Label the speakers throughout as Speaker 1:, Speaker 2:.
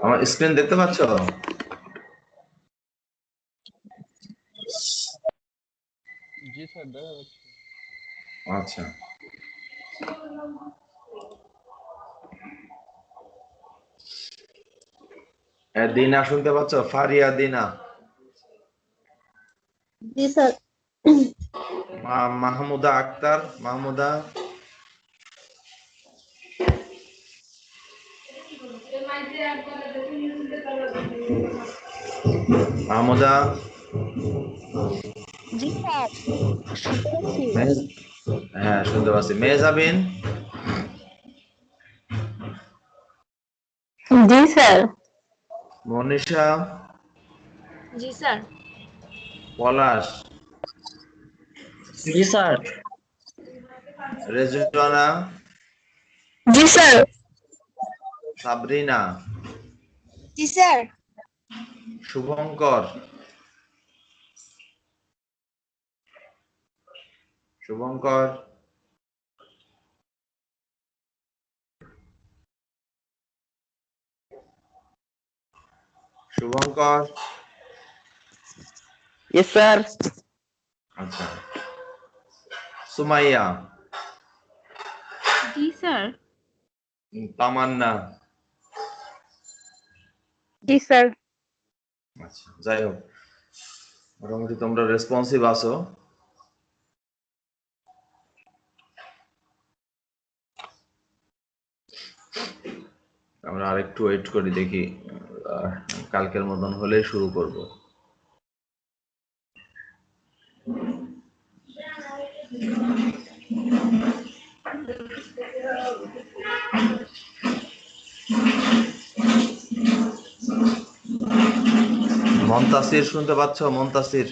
Speaker 1: আমার স্ক্রিন দেখতে পাচ্ছ?
Speaker 2: জি স্যার, দেখা যাচ্ছে।
Speaker 1: আচ্ছা, দিনা শুনতে পাচ্ছ? ফারিয়া দিনা।
Speaker 3: জি স্যার।
Speaker 1: মাহমুদা আক্তার, মাহমুদা। মাহমুদা।
Speaker 3: জি স্যার, শুনতে পাচ্ছি।
Speaker 1: হ্যাঁ, শুনতে পাচ্ছি। মেহজাবিন।
Speaker 3: জি স্যার।
Speaker 1: মনীষা।
Speaker 3: জি স্যার।
Speaker 1: পলাশ।
Speaker 4: জি স্যার।
Speaker 1: রেজওয়ানা।
Speaker 3: জি স্যার।
Speaker 1: সাবরিনা।
Speaker 3: জি sir.
Speaker 1: Shubhankar. Shubhankar. Shubhankar.
Speaker 4: Yes sir.
Speaker 1: আচ্ছা, সুমাইয়া।
Speaker 3: জি স্যার।
Speaker 1: তামান্না।
Speaker 3: জি স্যার।
Speaker 1: আচ্ছা, যাই হোক, মোটামুটি তোমরা রেসপন্সিভ আছো। আমরা আরেকটু ওয়েট করি, দেখি কালকের মতন হলেই শুরু করব। মন্তাসির শুনতে পাচ্ছ? মন্তাসির।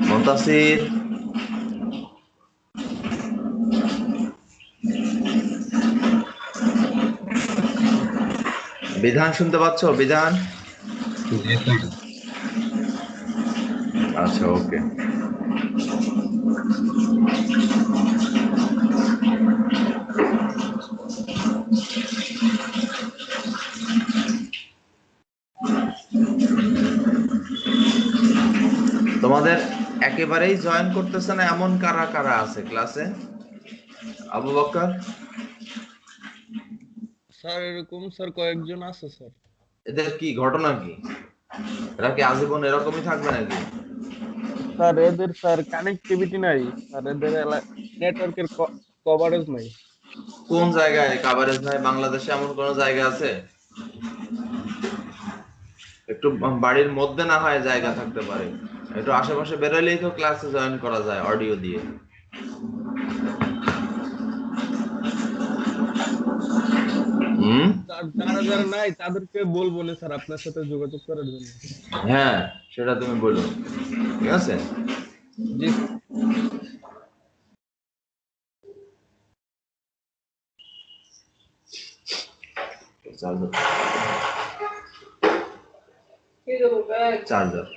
Speaker 1: মন্তাসির। বিধান শুনতে পাচ্ছ? বিধান। আচ্ছা, ওকে। তোমাদের একেবারেই জয়েন করতেছে না এমন কারা কারা আছে ক্লাসে? আবু বকর।
Speaker 2: স্যার এরকম স্যার কয়েকজন আছে স্যার।
Speaker 1: এদের কি ঘটনা কি? এরা কি আজীবন এরকমই থাকবে নাকি?
Speaker 2: স্যার এদের স্যার কানেক্টিভিটি নাই স্যার, এদের নেটওয়ার্কের কভারেজ নাই।
Speaker 1: কোন জায়গায় কাভারেজ নাই? বাংলাদেশে এমন কোন জায়গা আছে? একটু বাড়ির মধ্যে না হয় জায়গা থাকতে পারে, একটু আশেপাশে বেরোলেই তো ক্লাসে জয়েন করা যায় অডিও দিয়ে।
Speaker 2: যারা যারা নাই তাদেরকে বলবো না স্যার আপনার সাথে যোগাযোগ করার জন্য।
Speaker 1: হ্যাঁ, সেটা তুমি বলো, ঠিক আছে?
Speaker 2: জি স্যার।
Speaker 1: চার্জার।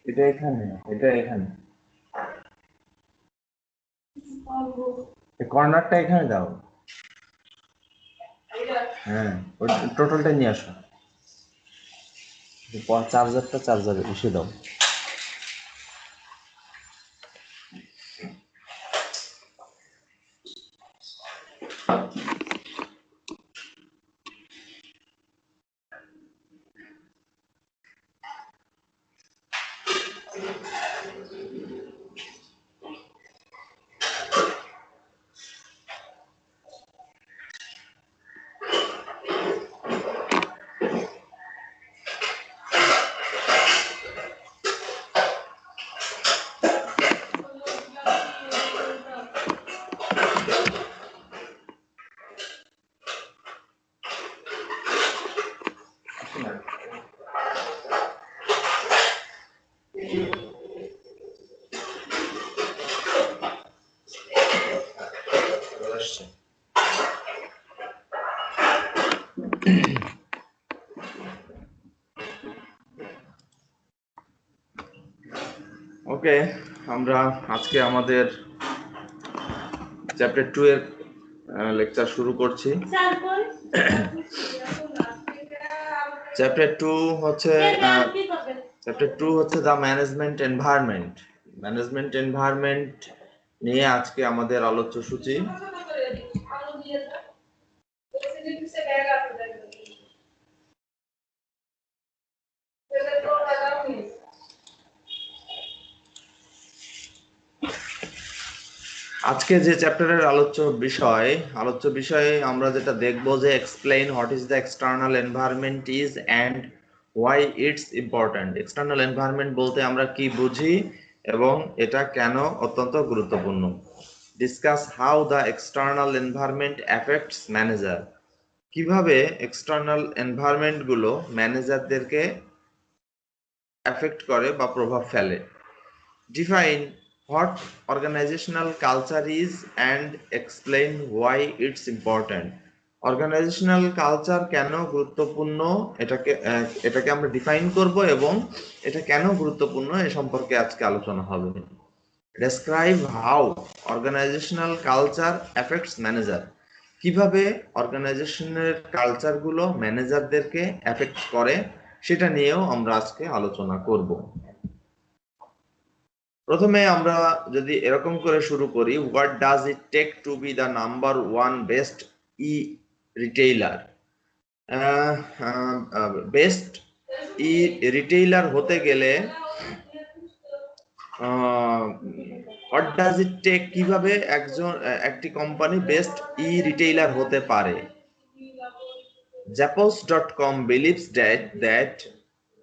Speaker 1: এটা এখানে, এটা এখানে, কর্নারটা এখানে দাও। হ্যাঁ, ওই টোটালটা নিয়ে আসো। চার্জারটা চার্জারে এসে দাও। আসছে। ওকে, আমরা আজকে আমাদের চ্যাপ্টার 2 এর লেকচার শুরু করছি। চ্যাপ্টার 2 হচ্ছে the management environment. Management environment নিয়ে আজকে আমাদের আলোচ্য সূচি। আজকে যে চ্যাপ্টারের আলোচ্য বিষয়ে আমরা যেটা দেখব যে explain what is the external environment is and why it's important. External environment বলতে আমরা কি বুঝি এবং এটা কেন অত্যন্ত গুরুত্বপূর্ণ। Discuss how the external environment affects manager. কিভাবে এক্সটার্নাল এনভায়রনমেন্ট গুলো ম্যানেজারদেরকে অ্যাফেক্ট করে বা প্রভাব ফেলে। Define what organizational culture is and explain why it's important. Organizational culture কেন গুরুত্বপূর্ণ এটাকে আমরা ডিফাইন করব এবং এটা কেন গুরুত্বপূর্ণ এ সম্পর্কে আজকে আলোচনা হবে। Describe how organizational culture affects manager. কিভাবে অর্গানাইজেশনের কালচার গুলো ম্যানেজারদেরকে এফেক্ট করে সেটা নিয়েও আমরা আজকে আলোচনা করব। প্রথমে আমরা যদি এরকম করে শুরু করি, what does it take to be the number one best e retailer. Best e retailer হতে গেলে হোয়াট ডাজ ইট টেক, কিভাবে একটি কোম্পানি বেস্ট ই রিটেইলার হতে পারে। Zappos.com believes that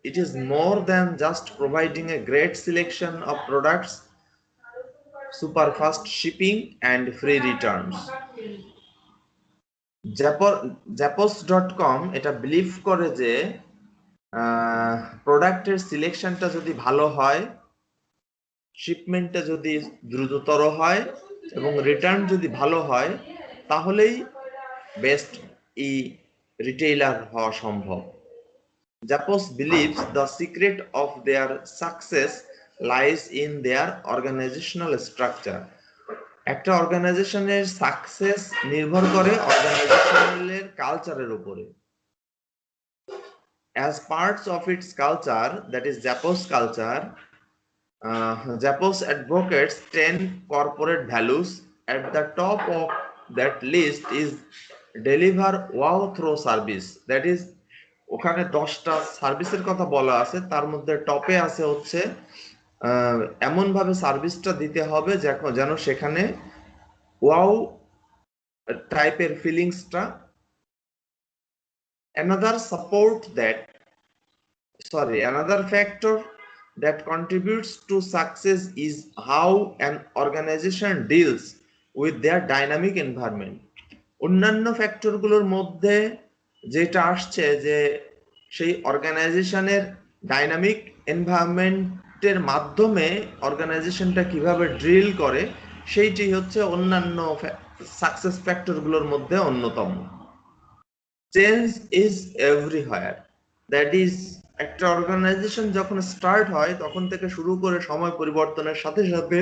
Speaker 1: it is more than just providing a great selection of products, super fast shipping and free returns. Zappos.com এটা believe করে যে প্রোডাক্টের সিলেকশনটা যদি ভালো হয়, শিপমেন্টটা যদি দ্রুততর হয় এবং রিটার্ন যদি ভালো হয়, তাহলেই বেস্ট ই রিটেইলার হওয়া সম্ভব। Zappos believes the secret of their success lies in their organizational structure. একটা অর্গানাইজেশনের সাকসেস নির্ভর করে অর্গানাইজেশনের কালচারের উপরে। As parts of its culture, that is Zappos culture, Zappos advocates 10 corporate values. At the top of that list is deliver wow through service. That is, ওখানে 10টা সার্ভিসের কথা বলা আছে, তার মধ্যে টপে আছে হচ্ছে এমন ভাবে সার্ভিসটা দিতে হবে যেন সেখানে ওয়াও টাইপের ফিলিংসটা। Another factor that contributes to success is how an organization deals with their dynamic environment. অন্যান্য ফ্যাক্টরগুলোর মধ্যে যেটা আসছে যে সেই অর্গানাইজেশনের ডাইনামিক এনভায়রনমেন্টের মাধ্যমে অর্গানাইজেশনটা কিভাবে ড্রিল করে, সেইটি হচ্ছে অন্যান্য সাকসেস ফ্যাক্টরগুলোর মধ্যে অন্যতম। Change is everywhere. That is, একটা অর্গানাইজেশন যখন স্টার্ট হয় তখন থেকে শুরু করে সময় পরিবর্তনের সাথে সাথে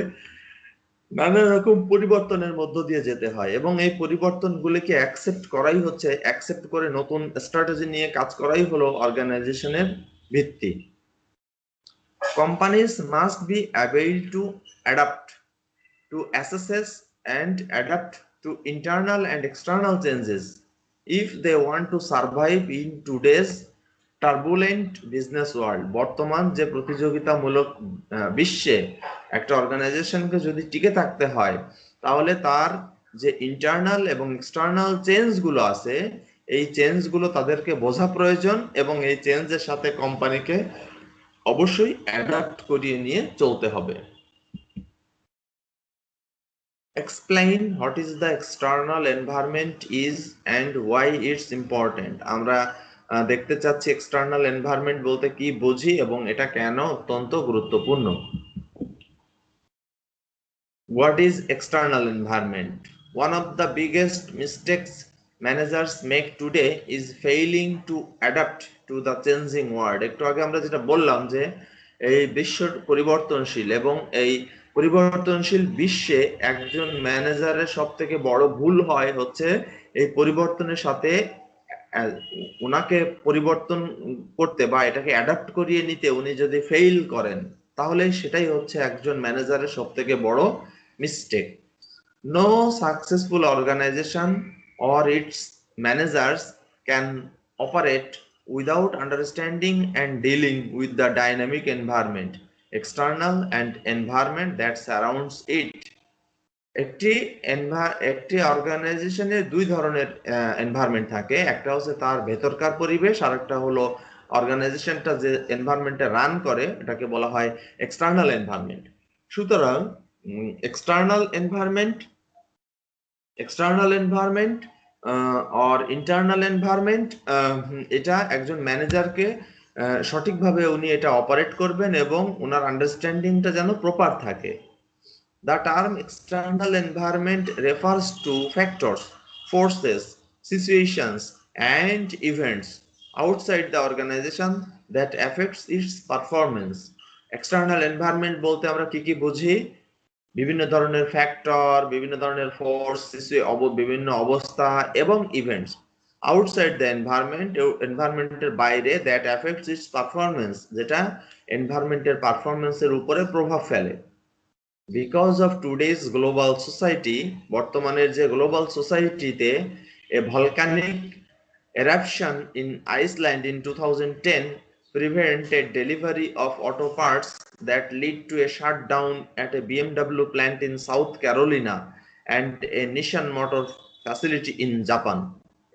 Speaker 1: নানা রকম পরিবর্তনের মধ্য দিয়ে যেতে হয় এবং এই পরিবর্তনগুলিকে অ্যাকসেপ্ট করে নতুন স্ট্র্যাটেজি নিয়ে কাজ করাই হলো অর্গানাইজেশনের ভিত্তি। Companies must be able to adapt, to assess and adapt to internal and external changes if they want to survive in today's turbulent business world. বর্তমান যে প্রতিযোগিতামূলক বিশ্বে একটা অর্গানাইজেশনকে যদি টিকে থাকতে হয়, তাহলে তার যে ইন্টারনাল এবং এক্সটার্নাল চেঞ্জ গুলো আছে, এই চেঞ্জ গুলো তাদেরকে বোঝা প্রয়োজন এবং এই চেঞ্জের সাথে কোম্পানিকে অবশ্যই অ্যাডাপ্ট করিয়ে নিয়ে চলতে হবে। Explain what is the external environment is and why it's important. আমরা দেখতে চাচ্ছি এক্সটার্নাল এনভায়রনমেন্ট বলতে কি বুঝি এবং এটা কেন অত্যন্ত গুরুত্বপূর্ণ। What is external environment? One of the biggest mistakes managers make today is failing to adapt to the changing world. একটু আগে আমরা যেটা বললাম যে এই বিশ্ব পরিবর্তনশীল এবং এই পরিবর্তনশীল বিশ্বে একজন ম্যানেজারের সবথেকে বড় ভুল হয় হচ্ছে এই পরিবর্তনের সাথে ওনাকে পরিবর্তন করতে বা এটাকে অ্যাডাপ্ট করিয়ে নিতে উনি যদি ফেইল করেন তাহলে সেটাই হচ্ছে একজন ম্যানেজারের সবথেকে বড় mistake. No successful organization or its managers can operate without understanding and dealing with the dynamic environment, external and environment that surrounds it. একটি অর্গানাইজেশনের দুই ধরনের এনভায়রনমেন্ট থাকে, একটা হচ্ছে তার ভেতরকার পরিবেশ আর একটা হলো অর্গানাইজেশনটা যে এনভায়রনমেন্টে রান করে এটাকে বলা হয় এক্সটার্নাল এনভায়রনমেন্ট। সুতরাং external environment or internal environment এটা একজন ম্যানেজারকে সঠিকভাবে উনি এটা অপারেট করবেন এবং ওনার আন্ডারস্ট্যান্ডিংটা যেন প্রপার থাকে। The term external environment refers to factors, forces, situations, and events outside the organization that affects its performance. External environment বলতে আমরা কি বুঝি? বিভিন্ন ধরনের ফ্যাক্টর, বিভিন্ন ধরনের ফোর্স, বিভিন্ন অবস্থা এবং ইভেন্টস আউটসাইড দ্য এনভায়রনমেন্টের বাইরে দ্যাট অ্যাফেক্টস ইটস পারফরমেন্স, যেটা এনভায়রনমেন্টের পারফরমেন্সের উপরে প্রভাব ফেলে। Because of today's global society, বর্তমানের যে গ্লোবাল সোসাইটিতে a volcanic eruption in Iceland in 2010 prevented delivery of auto parts that lead to a shutdown at a BMW plant in South Carolina and a Nissan Motor facility in Japan.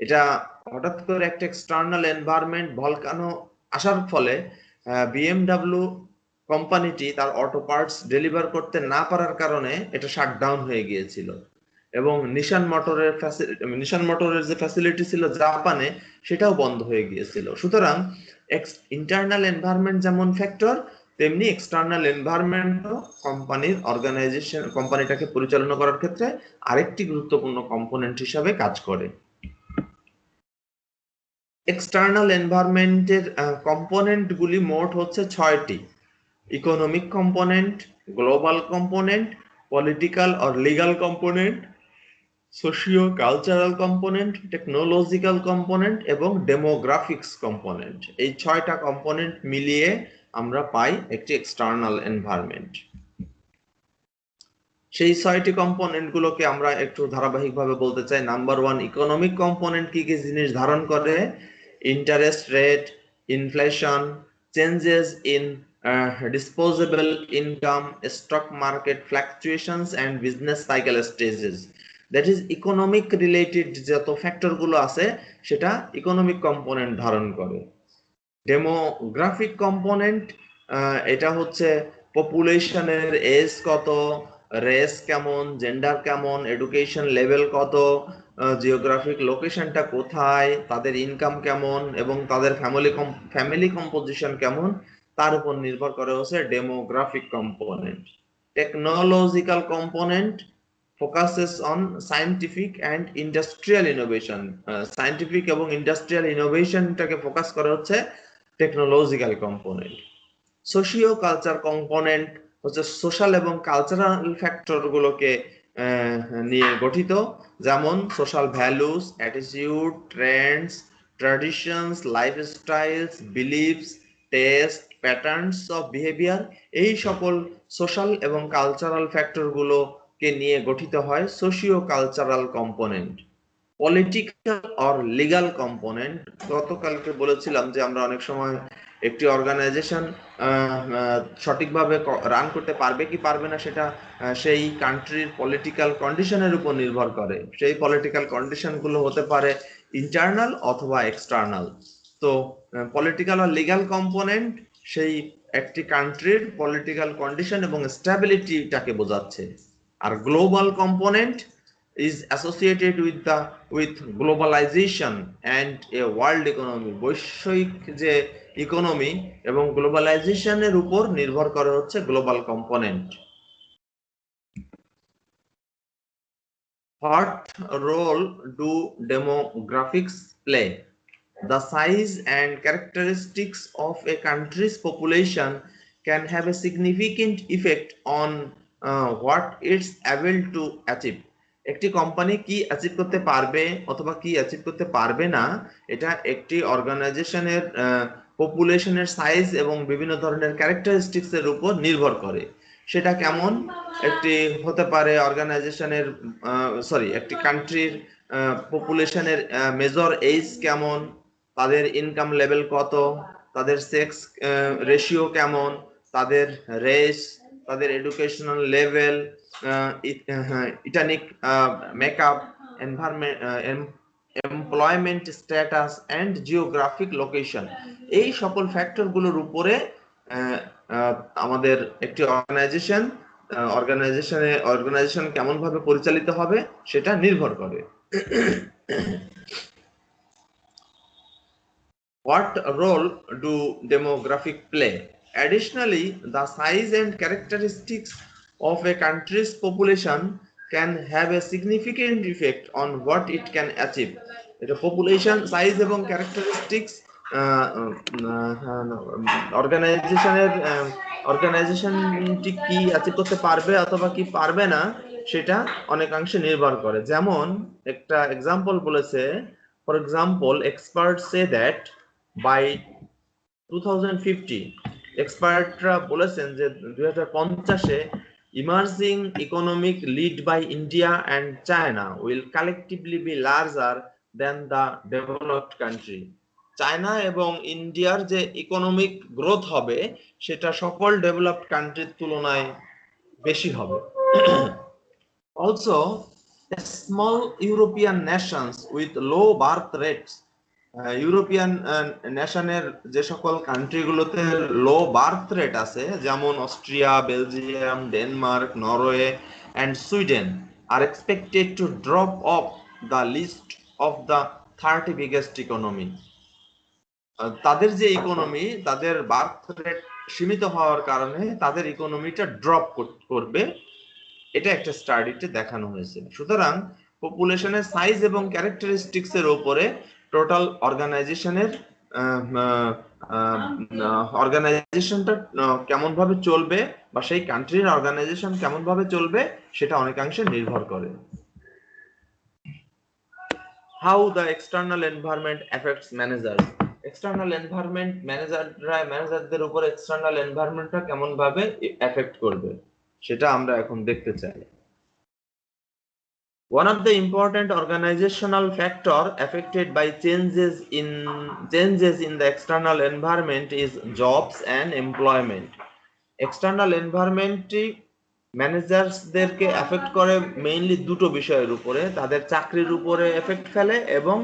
Speaker 1: এটা হঠাৎ করে একটা external environment volcano আসার ফলে BMW কোম্পানিটি তার auto parts deliver করতে না পারার কারণে এটা শাটডাউন হয়ে গিয়েছিল এবং নিশান মোটরের যে ফ্যাসিলিটি ছিল জাপানে সেটাও বন্ধ হয়ে গিয়েছিল। সুতরাং ইন্টারনাল এনভায়রনমেন্ট যেমন ফ্যাক্টর তেমনি এক্সটার্নাল এনভায়রনমেন্টও কোম্পানিটাকে পরিচালনা করার ক্ষেত্রে আরেকটি গুরুত্বপূর্ণ কম্পোনেন্ট হিসাবে কাজ করে। এক্সটার্নাল এনভায়রনমেন্টের কম্পোনেন্টগুলি মোট হচ্ছে 6টি: economic component, global component, political or legal component, socio cultural component, technological component এবং ডেমোগ্রাফিক্স কম্পোনেন্ট। এই 6টা কম্পোনেন্ট মিলিয়ে আমরা পাই একটি এক্সটার্নাল এনভায়রনমেন্ট। সেই 6টি কম্পোনেন্ট গুলোকে আমরা একটু ধারাবাহিকভাবে বলতে চাই। নাম্বার 1, ইকোনমিক কম্পোনেন্ট কি কি জিনিস ধারণ করে? Interest rate, inflation, changes in disposable income, stock market fluctuations and business cycle stages. That is economic related যত ফ্যাক্টর গুলো আছে সেটা ইকোনমিক কম্পোনেন্ট ধারণ করে। ডেমোগ্রাফিক কম্পোনেন্ট এটা হচ্ছে পপুলেশনের এজ কত, রেস কেমন, জেন্ডার কেমন, এডুকেশন লেভেল কত, জিওগ্রাফিক লোকেশনটা কোথায়, তাদের ইনকাম কেমন এবং তাদের ফ্যামিলি কম্পোজিশন কেমন, তার উপর নির্ভর করে হচ্ছে demographic component. Technological component focuses on scientific and industrial innovation. Scientific এবং ইন্ডাস্ট্রিয়াল ইনোভেশনটাকে ফোকাস করা হচ্ছে technological component. Socio culture component হচ্ছে সোশ্যাল এবং কালচারাল ফ্যাক্টর গুলোকে নিয়ে গঠিত, যেমন social values, attitude, Trends, traditions, lifestyles, beliefs, test, patterns of behaviour. এই সকল সোশ্যাল এবং কালচারাল ফ্যাক্টর গুলোকে নিয়ে গঠিত হয় socio cultural component. Political or legal component, গতকালকে বলেছিলাম যে আমরা অনেক সময় একটি অর্গানাইজেশন সঠিকভাবে রান করতে পারবে কি পারবে না সেটা সেই কান্ট্রির পলিটিক্যাল কন্ডিশনের উপর নির্ভর করে। সেই পলিটিক্যাল কন্ডিশন গুলো হতে পারে ইন্টারনাল অথবা এক্সটার্নাল। তো পলিটিক্যাল আর লিগাল কম্পোনেন্ট সেই একটি কান্ট্রির পলিটিক্যাল কন্ডিশন এবং স্ট্যাবিলিটিটাকে বোঝাচ্ছে। আর global component is associated with globalization and a world economy. বৈশ্বিক যে ইকোনমি এবং গ্লোবালাইজেশনের উপর নির্ভর করে হচ্ছে global component. What role do demographics play? The size and characteristics of a country's population can have a significant effect on what it's able to achieve. একটি company কি achieve করতে পারবে অথবা কি অ্যাচিভ করতে পারবে না, এটা একটি অর্গানাইজেশনের পপুলেশনের সাইজ এবং বিভিন্ন ধরনের ক্যারেক্টারিস্টিক্স এর উপর নির্ভর করে। সেটা কেমন? একটি হতে পারে অর্গানাইজেশনের একটি কান্ট্রির পপুলেশনের মেজর এজ কেমন, তাদের ইনকাম লেভেল কত, তাদের সেক্স রেশিও কেমন, তাদের রেস, তাদের educational level, ethnic makeup, environment, employment status and geographic location, এই সকল ফ্যাক্টরগুলোর উপরে আমাদের একটি অর্গানাইজেশন কেমন ভাবে পরিচালিত হবে সেটা নির্ভর করে। What role do demographics play? Additionally, the size and characteristics of a country's population can have a significant effect on what it can achieve. The population size এবং characteristics অর্গানাইজেশনটি কি অ্যাচিভ করতে পারবে অথবা কি পারবে না সেটা অনেকাংশে নির্ভর করে। যেমন একটা এক্সাম্পল বলেছে, for example experts say that by 2050, এক্সপার্টরা বলেছেন যে 2050-এ emerging economic lead by India and China will collectively be larger than the developed country. China এবং ইন্ডিয়ার যে ইকোনমিক গ্রোথ হবে সেটা সকল ডেভেলপড কান্ট্রির তুলনায় বেশি হবে। Also, small European nations with low birth rates, European নেশনের যে সকল কান্ট্রিগুলোতে লো বার্থ রেট আছে, যেমন Austria, Belgium, Denmark, Norway and Sweden, আর expected to drop of the list of the 30 biggest economy. তাদের যে ইকোনমি, তাদের বার্থ রেট সীমিত হওয়ার কারণে তাদের ইকোনমিটা ড্রপ করবে, এটা একটা স্টাডিতে দেখানো হয়েছে। সুতরাং পপুলেশনের সাইজ এবং ক্যারেক্টারিস্টিক্স এর উপরে টোটাল অর্গানাইজেশনটা কেমন ভাবে চলবে বা সেই কান্ট্রির অর্গানাইজেশন কেমন ভাবে চলবে সেটা অনেকাংশে নির্ভর করে। How the external environment affects managers. External environment ম্যানেজারদের উপর এক্সটার্নাল এনভায়রনমেন্টটা কেমন ভাবে এফেক্ট করবে সেটা আমরা এখন দেখতে চাই। One of the important organizational factor affected by changes in the external environment is jobs and employment. External environment ম্যানেজারসদেরকে এফেক্ট করে মেইনলি দুটো বিষয়ের উপরে, তাদের চাকরির উপরে এফেক্ট ফেলে এবং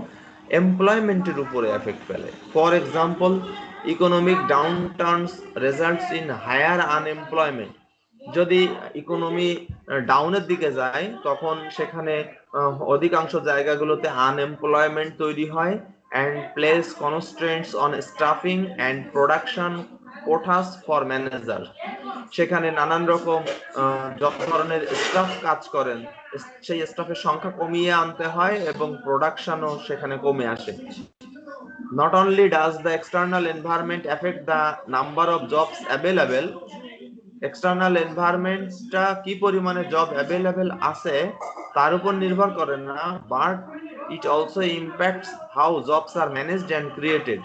Speaker 1: এমপ্লয়মেন্টের উপরে এফেক্ট ফেলে। For example, economic downturns results in higher unemployment. যদি ইকোনমি ডাউনের দিকে যায় তখন সেখানে অধিকাংশ জায়গাগুলোতে আনএমপ্লয়মেন্ট তৈরি হয় and place constraints on staffing and production quotas for managers. সেখানে নানান রকম যত ধরনের স্টাফ কাজ করেন সেই স্টাফের সংখ্যা কমিয়ে আনতে হয় এবং প্রোডাকশনও সেখানে কমে আসে। Not only does the external environment affect the number of jobs available, external এনভায়রনমেন্টটা কি পরিমাণে জব অ্যাভেলেবল আছে তার উপর নির্ভর করে না, but it also impacts how jobs are managed and created.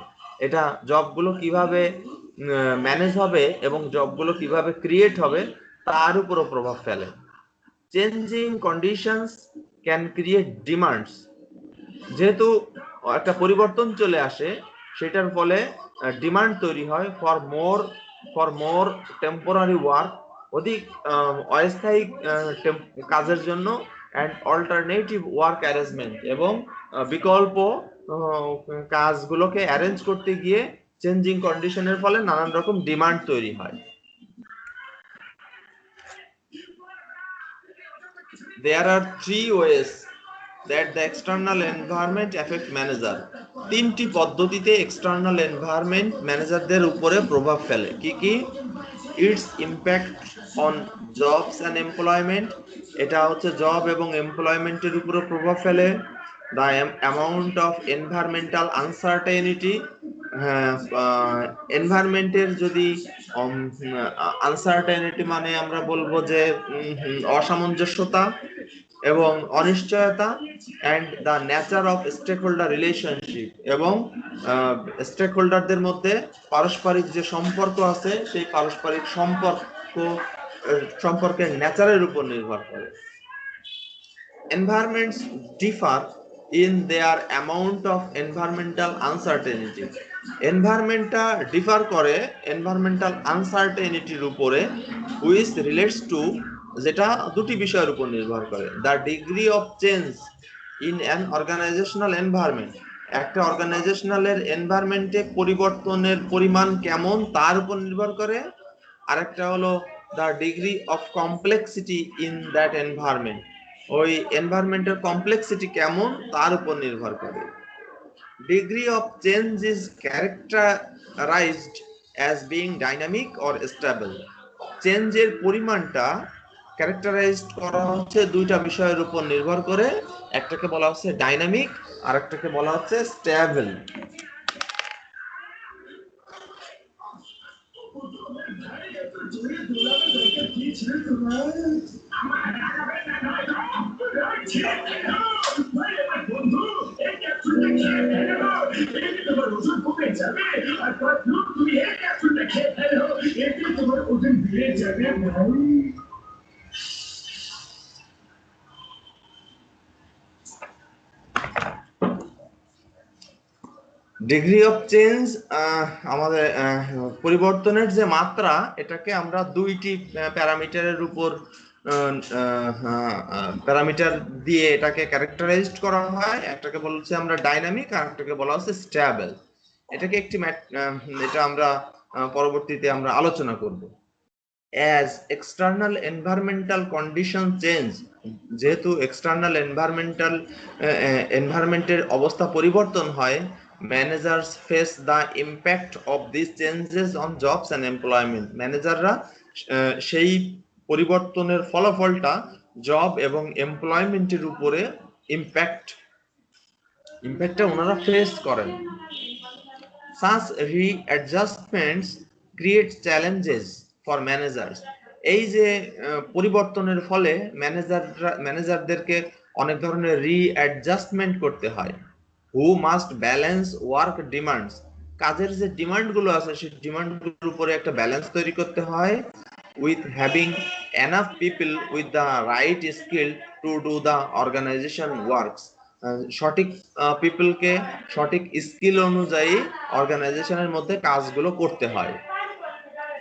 Speaker 1: এটা জবগুলো কিভাবে ম্যানেজ হবে এবং জবগুলো কিভাবে ক্রিয়েট হবে তার উপরও প্রভাব ফেলে। Changing conditions can create demands. যেহেতু একটা পরিবর্তন চলে আসে সেটার ফলে ডিমান্ড তৈরি হয় ফর মোর টেম্পোরারি ওয়ার্ক, অধিক অস্থায়ী কাজের জন্য, এন্ড অল্টারনেটিভ ওয়ার্ক অ্যারেঞ্জমেন্ট, এবং বিকল্প কাজগুলোকে অ্যারেঞ্জ করতে গিয়ে চেঞ্জিং কন্ডিশনের ফলে নানান রকম ডিমান্ড তৈরি হয়। There are 3 ways that the external environment affect manager. তিনটি পদ্ধতিতে এক্সটার্নাল এনভায়রনমেন্ট ম্যানেজারদের উপরে প্রভাব ফেলে। কি কি? its impact on jobs and employment, এটা হচ্ছে জব এবং এমপ্লয়মেন্টের উপর প্রভাব ফেলে। the amount of environmental uncertainty, এনভায়রনমেন্টের যদি আনসার্টেনিটি মানে আমরা বলবো যে অসামঞ্জস্যতা এবং অনিশ্চয়তা, and the nature of stakeholder relationship, এবং স্টেক হোল্ডারদের মধ্যে পারস্পরিক যে সম্পর্ক আছে সেই পারস্পরিক সম্পর্কের নেচারের উপর নির্ভর করে। Environments differ in their amount of environmental uncertainty. এনভায়রনমেন্টটা ডিফার করে এনভায়রনমেন্টাল আনসার্টেনিটির উপরে, which relates to, যেটা দুটি বিষয়ের উপর নির্ভর করে। the degree of change in an organizational environment, একটা অর্গানাইজেশনালের এনভায়রনমেন্টে পরিবর্তনের পরিমাণ কেমন তার উপর নির্ভর করে। আরেকটা হলো the degree of complexity in that environment, ওই এনভায়রনমেন্টের কমপ্লেক্সিটি কেমন তার উপর নির্ভর করে। Degree of change is characterized as being dynamic or stable. চেঞ্জের পরিমাণটা ক্যারেক্টারাইজড করা হচ্ছে দুইটা বিষয়ের উপর নির্ভর করে, একটাকে বলা হচ্ছে ডাইনামিক আর একটাকে বলা হচ্ছে স্টেবল। ডিগ্রি অফ চেঞ্জ, আমাদের পরিবর্তনের যে মাত্রা, এটাকে আমরা দুইটি প্যারামিটারের উপর প্যারামিটার দিয়ে এটাকে ক্যারেক্টারাইজড করা হয়। একটাকে বলছি আমরা ডাইনামিক আর একটাকে বলা হচ্ছে স্টেবল। এটাকে একটি এটা আমরা পরবর্তীতে আমরা আলোচনা করব। as external environmental condition change, যেহেতু এক্সটার্নাল এনভায়রনমেন্টের অবস্থা পরিবর্তন হয়, managers face the impact of this changes on jobs and employment. ম্যানেজাররা সেই পরিবর্তনের ফলাফলটা জব এবং এমপ্লয়মেন্টের উপরে ইম্প্যাক্টটা ওনারা ফেস করেন। such readjustments create challenges for managers. এই যে পরিবর্তনের ফলে ম্যানেজারদেরকে অনেক ধরনের রিঅ্যাডজাস্টমেন্ট করতে হয়। who must balance work demands, কাজের যে ডিমান্ড গুলো আছে সেই ডিমান্ড গুলোর উপরে একটা ব্যালেন্স তৈরি করতে হয়, with having enough people with the right skill to do the organization works. সঠিক পিপলকে সঠিক স্কিল অনুযায়ী অর্গানাইজেশনের মধ্যে কাজগুলো করতে হয়।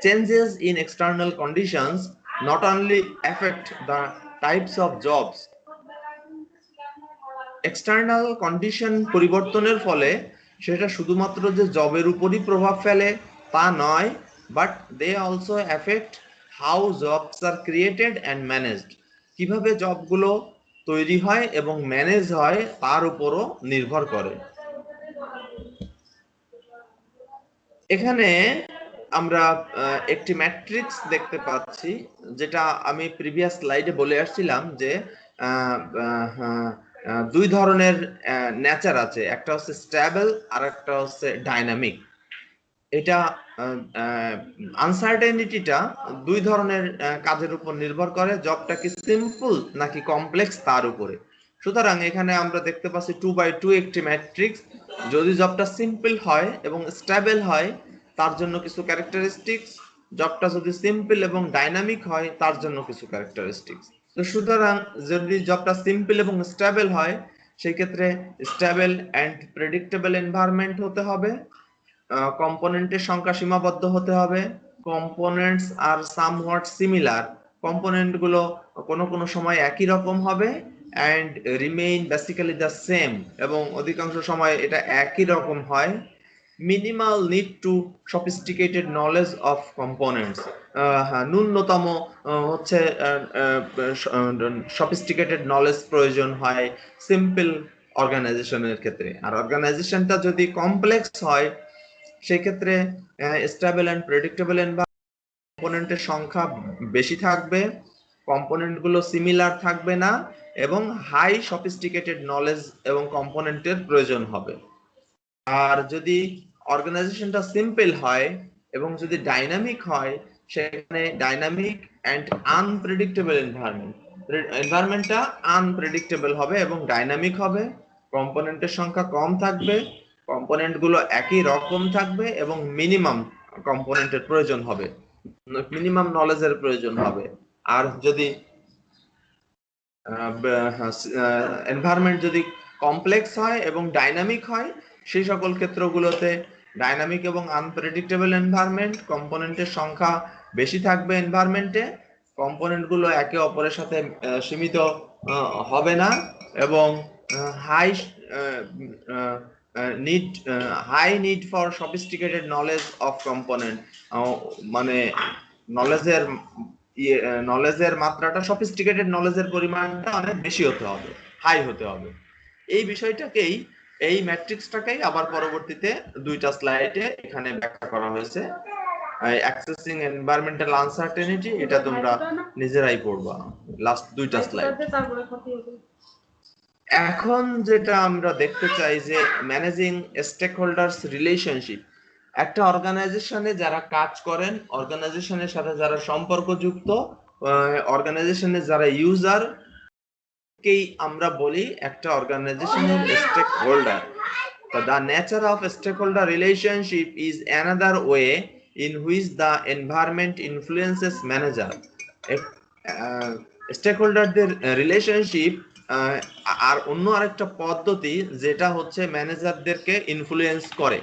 Speaker 1: Changes in external conditions not only affect the types of jobs, external condition পরিবর্তনের ফলে সেটা শুধুমাত্র যে জবের উপরই প্রভাব ফেলে তা নয়, but they also affect how jobs are created and managed, কিভাবে জবগুলো তৈরি হয় এবং ম্যানেজ হয় তার উপরও নির্ভর করে। এখানে আমরা একটি ম্যাট্রিক্স দেখতে পাচ্ছি, যেটা আমি প্রিভিয়াস স্লাইডে বলে আসছিলাম যে দুই ধরনের নেচার আছে, একটা হচ্ছে স্টেবল আর একটা হচ্ছে ডাইনামিক। এটা আনসার্টেনিটিটা দুই ধরনের কাজের উপর নির্ভর করে, জবটা কি সিম্পল নাকি কমপ্লেক্স তার উপরে। সুতরাং এখানে আমরা দেখতে পাচ্ছি 2x2 একটি ম্যাট্রিক্স। যদি জবটা সিম্পল হয় এবং স্টেবল হয় তার জন্য কিছু ক্যারেক্টারিস্টিক্স, জবটা যদি সিম্পল এবং ডাইনামিক হয় তার জন্য কিছু ক্যারেক্টারিস্টিক্স। তো সুতরাং যদি জবটা সিম্পল এবং স্টেবল হয় সেই ক্ষেত্রে স্টেবল এন্ড প্রেডিক্টেবল এনভায়রনমেন্ট হতে হবে, কম্পোনেন্টের সংখ্যা সীমাবদ্ধ হতে হবে, components are somewhat similar, component গুলো কোনো সময় একই রকম হবে, and remain basically the same, এবং অধিকাংশ সময় এটা একই রকম হয়। Minimal need to sophisticated knowledge of components, ন্যূনতম হচ্ছে সফিস্টিকেটেড নলেজ প্রয়োজন হয় সিম্পল অর্গানাইজেশনের ক্ষেত্রে। আর অর্গানাইজেশনটা যদি কমপ্লেক্স হয় সেই ক্ষেত্রে স্টেবল এন্ড প্রেডিক্টেবল এনভায়রনমেন্ট কম্পোনেন্টের সংখ্যা বেশি থাকবে, কম্পোনেন্টগুলো সিমিলার থাকবে না, এবং হাই সফিস্টিকেটেড নলেজ এবং কম্পোনেন্টের প্রয়োজন হবে। আর যদি অর্গানাইজেশনটা সিম্পল হয় এবং যদি ডাইনামিক হয়, সেখানে ডাইনামিক অ্যান্ড আনপ্রেডিক্টেবল এনভায়রনমেন্টটা আনপ্রেডিক্টেবল হবে এবং ডাইনামিক হবে, কম্পোনেন্টের সংখ্যা কম থাকবে, কম্পোনেন্টগুলো একই রকম থাকবে এবং মিনিমাম কম্পোনেন্টের প্রয়োজন হবে, মিনিমাম নলেজের প্রয়োজন হবে। আর যদি এনভায়রনমেন্ট যদি কমপ্লেক্স হয় এবং ডাইনামিক হয়, সেই সকল ক্ষেত্রগুলোতে ডাইনামিক এবং আনপ্রেডিক্টেবল এনভায়রনমেন্ট, কম্পোনেন্টের সংখ্যা বেশি থাকবে এনভায়রনমেন্টে, কম্পোনেন্টগুলো একে অপরের সাথে সীমিত হবে না, এবং high need for sophisticated knowledge of component, মানে নলেজের মাত্রাটা, সফিস্টিকেটেড নলেজের পরিমাণটা অনেক বেশি হতে হবে, হাই হতে হবে। এই বিষয়টাকেই, এই ম্যাট্রিক্সটাকেই আবার পরবর্তীতে দুইটা স্লাইডে এখানে ব্যাখ্যা করা হয়েছে। অ্যাক্সেসিং এনভায়রনমেন্টাল আনসার্টেনিটি, এটা তোমরা নিজেরাই পড়বা, লাস্ট দুইটা স্লাইড। এখন যেটা আমরা দেখতে চাই যে ম্যানেজিং স্টেকহোল্ডারস রিলেশনশিপ। একটা অর্গানাইজেশনে যারা কাজ করেন, অর্গানাইজেশনের সাথে যারা সম্পর্কযুক্ত, অর্গানাইজেশনের যারা ইউজার, কেই আমরা বলি একটা অর্গানাইজেশনের stake holder. The nature of stakeholder relationship is another way in which the environment influences manager. স্টেকহোল্ডারদের রিলেশনশিপ আর অন্য আরেকটা পদ্ধতি যেটা হচ্ছে ম্যানেজারদেরকে ইনফ্লুয়েন্স করে।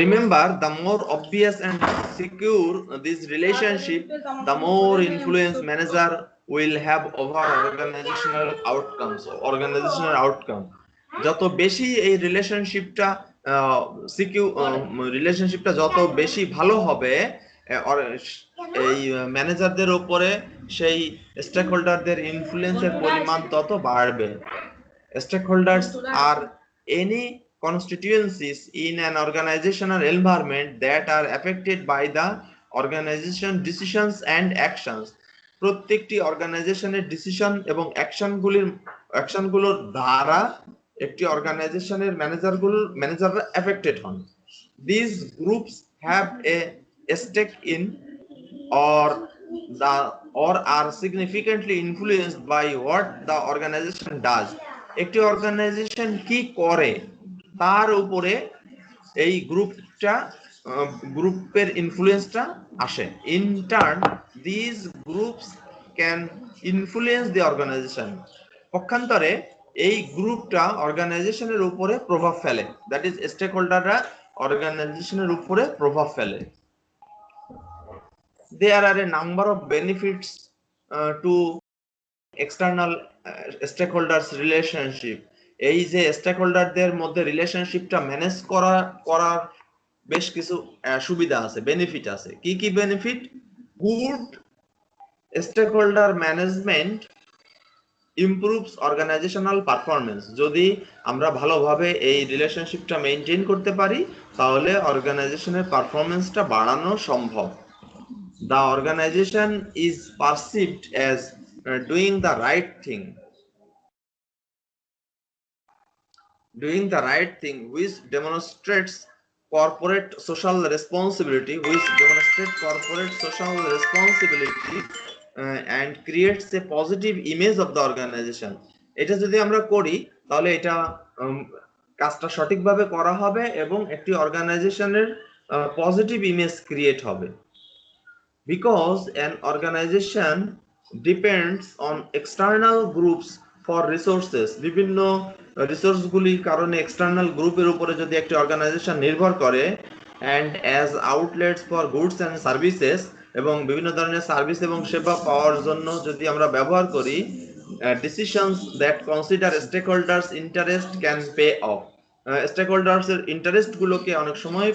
Speaker 1: Remember, the more obvious and secure this relationship, the more influence manager will have over organizational outcomes. যত বেশি এই রিলেশনশিপটা যত বেশি ভালো হবে, এই ম্যানেজারদের উপরে সেই স্টেকহোল্ডারদের ইনফ্লুয়েন্সের পরিমাণ তত বাড়বে। Stakeholders are any constituencies in an organizational environment that are affected by the organization decisions and actions. প্রত্যেকটি অর্গানাইজেশনের ডিসিশন এবং অ্যাকশনগুলোর দ্বারা একটি অর্গানাইজেশনের ম্যানেজাররা এফেক্টেড হন। These groups have a stake in or are significantly influenced by what the organization does. একটি organisation কি করে তার উপরে এই গ্রুপের ইনফ্লুয়েন্সটা আসে। In turn this groups can influence the organisation. পক্ষান্তরে এই গ্রুপটা অর্গানাইজেশনের উপরে প্রভাব ফেলে, দ্যাট ইজ স্টেকহোল্ডাররা অর্গানাইজেশনের উপরে প্রভাব ফেলে। There are a number of benefits to external stakeholders relationship. এই যে স্টেকহোল্ডারদের মধ্যে রিলেশনশিপটা ম্যানেজ করার বেশ কিছু সুবিধা আছে, বেনিফিট আছে। কি কি benefit? Good stakeholder management improves organizational performance. যদি আমরা ভালোভাবে এই রিলেশনশিপটা মেইনটেইন করতে পারি, তাহলে অর্গানাইজেশনের পারফরম্যান্সটা বাড়ানো সম্ভব। The organization is perceived as doing the right thing, which demonstrates corporate social responsibility, and creates a positive image of the organization. এটা যদি আমরা করি তাহলে এটা কাজটা সঠিকভাবে করা হবে এবং একটি অর্গানাইজেশনের পজিটিভ ইমেজ ক্রিয়েট হবে। Because an organization depends on external groups for resources, বিভিন্ন রিসোর্সগুলির কারণে এক্সটার্নাল গ্রুপের উপরে যদি একটি অর্গানাইজেশন নির্ভর করে, and as outlets for goods and services, এবং বিভিন্ন ধরনের সার্ভিস এবং সেবা পাওয়ার জন্য যদি আমরা ব্যবহার করি, decisions that consider stakeholders interest can pay off. স্টেকহোল্ডার্স এর ইন্টারেস্ট গুলোকে অনেক সময়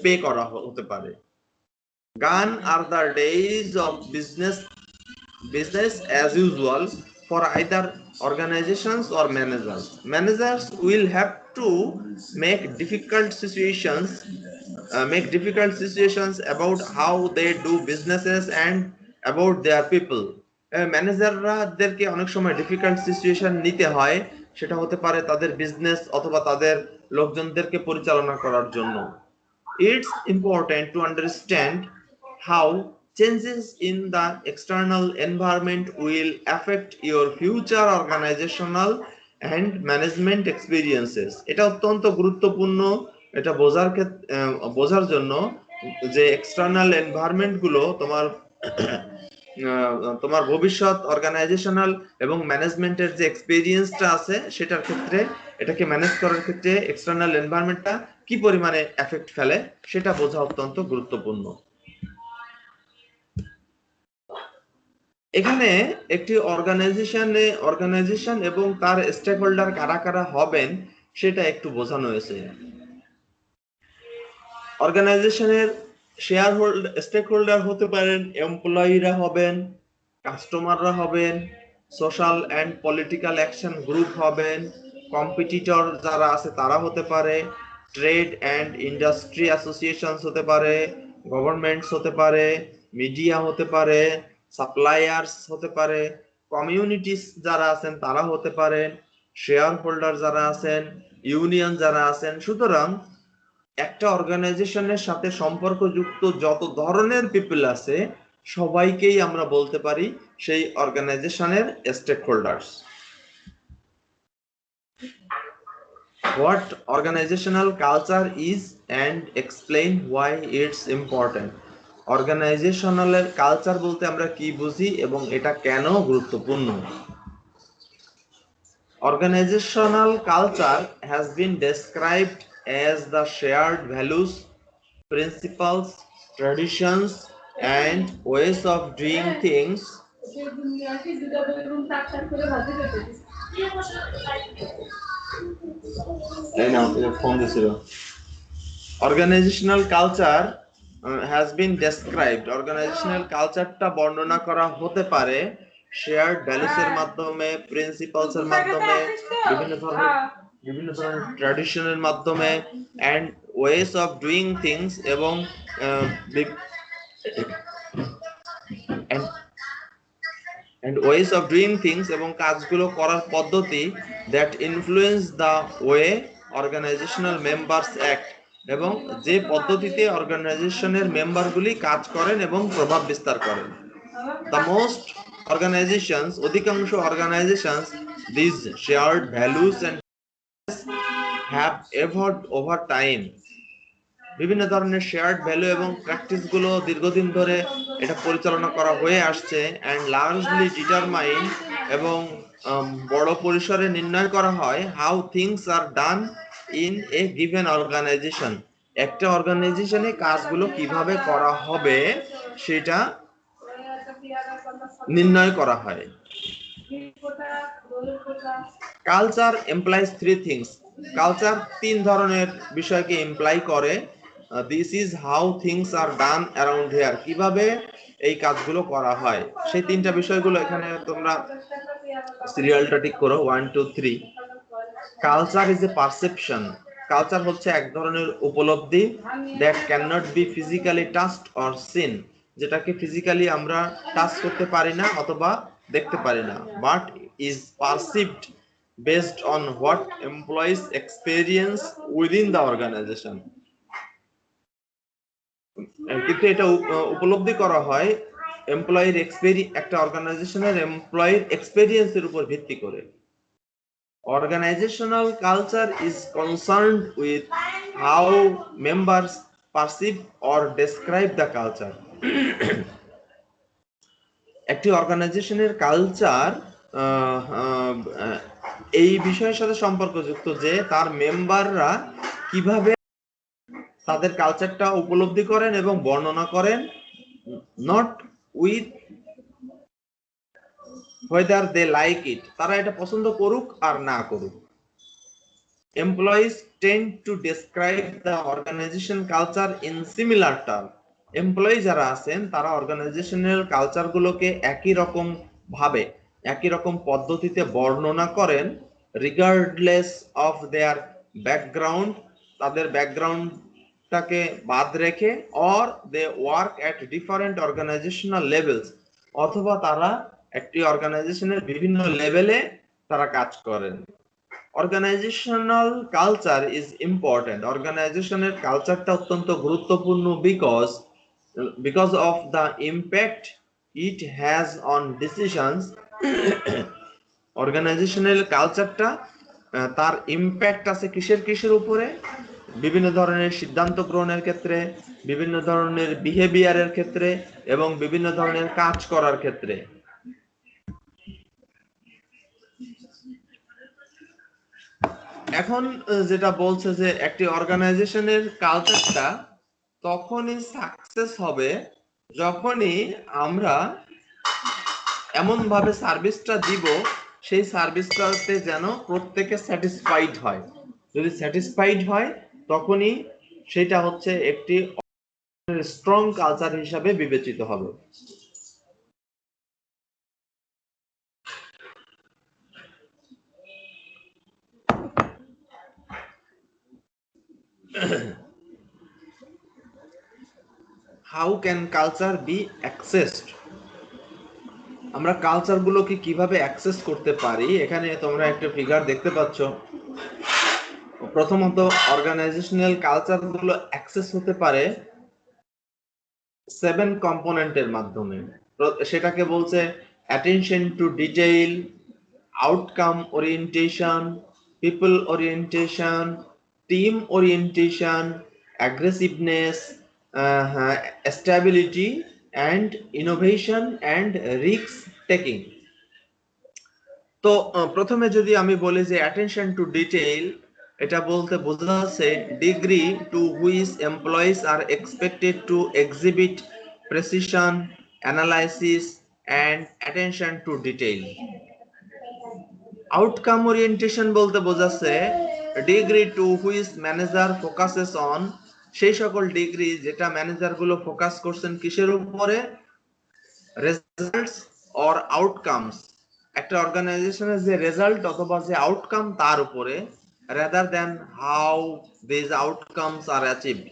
Speaker 1: পে করা হতে পারে। Gone are the days of business as usual for either organizations or managers. Managers will have to make difficult make difficult situations about how they do businesses and about their people. ম্যানেজারদেরকে অনেক সময় difficult situation নিতে হয়, সেটা হতে পারে তাদের business অথবা তাদের লোকজনদেরকে পরিচালনা করার জন্য। It's important to understand how changes in the external environment will affect your future organizational and management experiences. এটা অত্যন্ত গুরুত্বপূর্ণ এটা বোঝার জন্য যে এক্সটার্নাল এনভায়রনমেন্ট গুলো তোমার ভবিষ্যৎ অর্গানাইজেশনাল এবং ম্যানেজমেন্টের যে এক্সপেরিয়েন্সটা আছে সেটার ক্ষেত্রে, এটাকে ম্যানেজ করার ক্ষেত্রে এক্সটার্নাল এনভায়রনমেন্টটা কি পরিমাণে এফেক্ট ফেলে সেটা বোঝা অত্যন্ত গুরুত্বপূর্ণ। এখানে একটি অর্গানাইজেশন এবং তার স্টেক হোল্ডার কারা কারা হবেন সেটা একটু বোঝানো হয়েছে। অর্গানাইজেশনের স্টেক হোল্ডার হতে পারেন এমপ্লয়িরা হবেন, কাস্টমাররা হবেন, social and political action group হবেন, কম্পিটিটর যারা আছে তারা হতে পারে, ট্রেড অ্যান্ড ইন্ডাস্ট্রি অ্যাসোসিয়েশনস হতে পারে, গভর্নমেন্টস হতে পারে, মিডিয়া হতে পারে, সাপ্লায়ার্স হতে পারে, কমিউনিটিস যারা আছেন তারা হতে পারেন, শেয়ার হোল্ডার যারা আছেন, ইউনিয়ন যারা আছেন। সুতরাং একটা অর্গানাইজেশনের সাথে সম্পর্কযুক্ত যত ধরনের পিপল আছে সবাইকেই আমরা বলতে পারি সেই অর্গানাইজেশনের stake holders. What organizational culture is and explain why it's important. Organizational culture বলতে আমরা কি বুঝি এবং এটা কেন গুরুত্বপূর্ণ? Organizational culture has been described as the shared values, principles, traditions, and ways of doing things Organizational culture has been described. Organizational culture-টা বর্ণনা করা হতে পারে শেয়ার্ড ভ্যালুস এর মাধ্যমে, প্রিন্সিপালস এর মাধ্যমে, বিভিন্ন ধরনের ট্র্যাডিশনের মাধ্যমে, and ways of doing things এবং ways of doing things এবং কাজগুলো করার পদ্ধতি that influence the way organizational members act, এবং যে পদ্ধতিতে অর্গানাইজেশনের মেম্বারগুলি কাজ করেন এবং প্রভাব বিস্তার করেন। The most organizations, অধিকাংশ organizations, these shared values and have evolved over time. বিভিন্ন ধরনের শেয়ার্ড ভ্যালু এবং প্র্যাকটিস গুলো দীর্ঘদিন ধরে এটা পরিচালনা করা হয়ে আসছে and largely determine এবং বড় পরিসরে নির্ণয় করা হয় how things are done in a given organization. একটা অর্গানাইজেশনে কাজগুলো কিভাবে করা হবে সেটা নির্ণয় করা হয়। Culture implies three things. Culture তিন ধরনের বিষয়কে ইমপ্লাই করে। This is how things are done around here. কিভাবে এই কাজগুলো করা হয় সেই তিনটা বিষয়গুলো এখানে তোমরা সিরিয়ালটা ঠিক করো 1 2 3। Culture is a perception. Culture হচ্ছে এক ধরনের উপলব্ধি that cannot be physically touched or seen, যেটাকে ফিজিক্যালি আমরা টাচ করতে পারি না অথবা দেখতে পারি না, but is perceived based on what employees experience within the organization. কিন্তু এটা উপলব্ধি করা হয় এমপ্লয়ির একটা অর্গানাইজেশনের এমপ্লয়ির এক্সপেরিয়েন্সের উপর ভিত্তি করে। Organizational culture is concerned with how members perceive or describe the culture. একটি অর্গানাইজেশনের কালচার এই বিষয়ের সাথে সম্পর্কযুক্ত যে তার মেম্বাররা কিভাবে তাদের কালচারটা উপলব্ধি করেন এবং বর্ণনা করেন, not with whether they like it, তারা এটা পছন্দ করুক আর না করুক। Employees tend to describe the organization culture in similar terms. Employee যারা আছেন তারা অর্গানাইজেশনাল কালচারগুলোকে একই রকম ভাবে, একই রকম পদ্ধতিতে বর্ণনা করেন রিগার্ডলেস অফ দেয়ার ব্যাকগ্রাউন্ড, তাদের ব্যাকগ্রাউন্ড টাকে বাদ রেখে or they work at different organizational levels, অথবা তারা একটি অর্গানাইজেশনের বিভিন্ন লেভেলে তারা কাজ করেন। অর্গানাইজেশনাল কালচার ইজ ইম্পর্টেন্ট, অর্গানাইজেশনের কালচারটা অত্যন্ত গুরুত্বপূর্ণ because of the impact it has on decisions। Organizational কালচারটা তার ইম্প্যাক্ট আছে কিসের উপরে? বিভিন্ন ধরনের সিদ্ধান্ত গ্রহণের ক্ষেত্রে, বিভিন্ন ধরনের বিহেভিয়ারের ক্ষেত্রে এবং বিভিন্ন ধরনের কাজ করার ক্ষেত্রে। এখন যেটা বলছে যে একটি অর্গানাইজেশনের কালচারটা তখনই সাকসেস হবে যখনই আমরা এমন ভাবে সার্ভিসটা দিব সেই সার্ভিসটাতে যেন প্রত্যেকে স্যাটিসফাইড হয়। যদি স্যাটিসফাইড হয় তখনই সেটা হচ্ছে একটি স্ট্রং কালচার হিসাবে বিবেচিত হবে। How can culture be accessed? আমরা কালচার গুলোকে কিভাবে অ্যাক্সেস করতে পারি? এখানে তোমরা একটা ফিগার দেখতে পাচ্ছ। প্রথমত অর্গানাইজেশনাল কালচার গুলো অ্যাক্সেস হতে পারে 7 কম্পোনেন্টের মাধ্যমে। সেটাকে বলছে attention to detail, outcome orientation, people orientation, team orientation, aggressiveness, stability and innovation and risk taking। তো প্রথমে যদি আমি বলি যে attention to detail, এটা বলতে বোঝা যাচ্ছে degree to which employees are expected to exhibit precision, analysis and attention to detail। Outcome orientation বলতে বোঝাচ্ছে degree to which manager focuses on, সেই সকল ডিগ্রি যেটা ম্যানেজার গুলো ফোকাস করছেন কিসের উপরে? রেজাল্টস অর আউটকামস, একটা অর্গানাইজেশনের যে রেজাল্ট অথবা যে আউটকাম তার উপরে, rather than how this outcomes are achieved.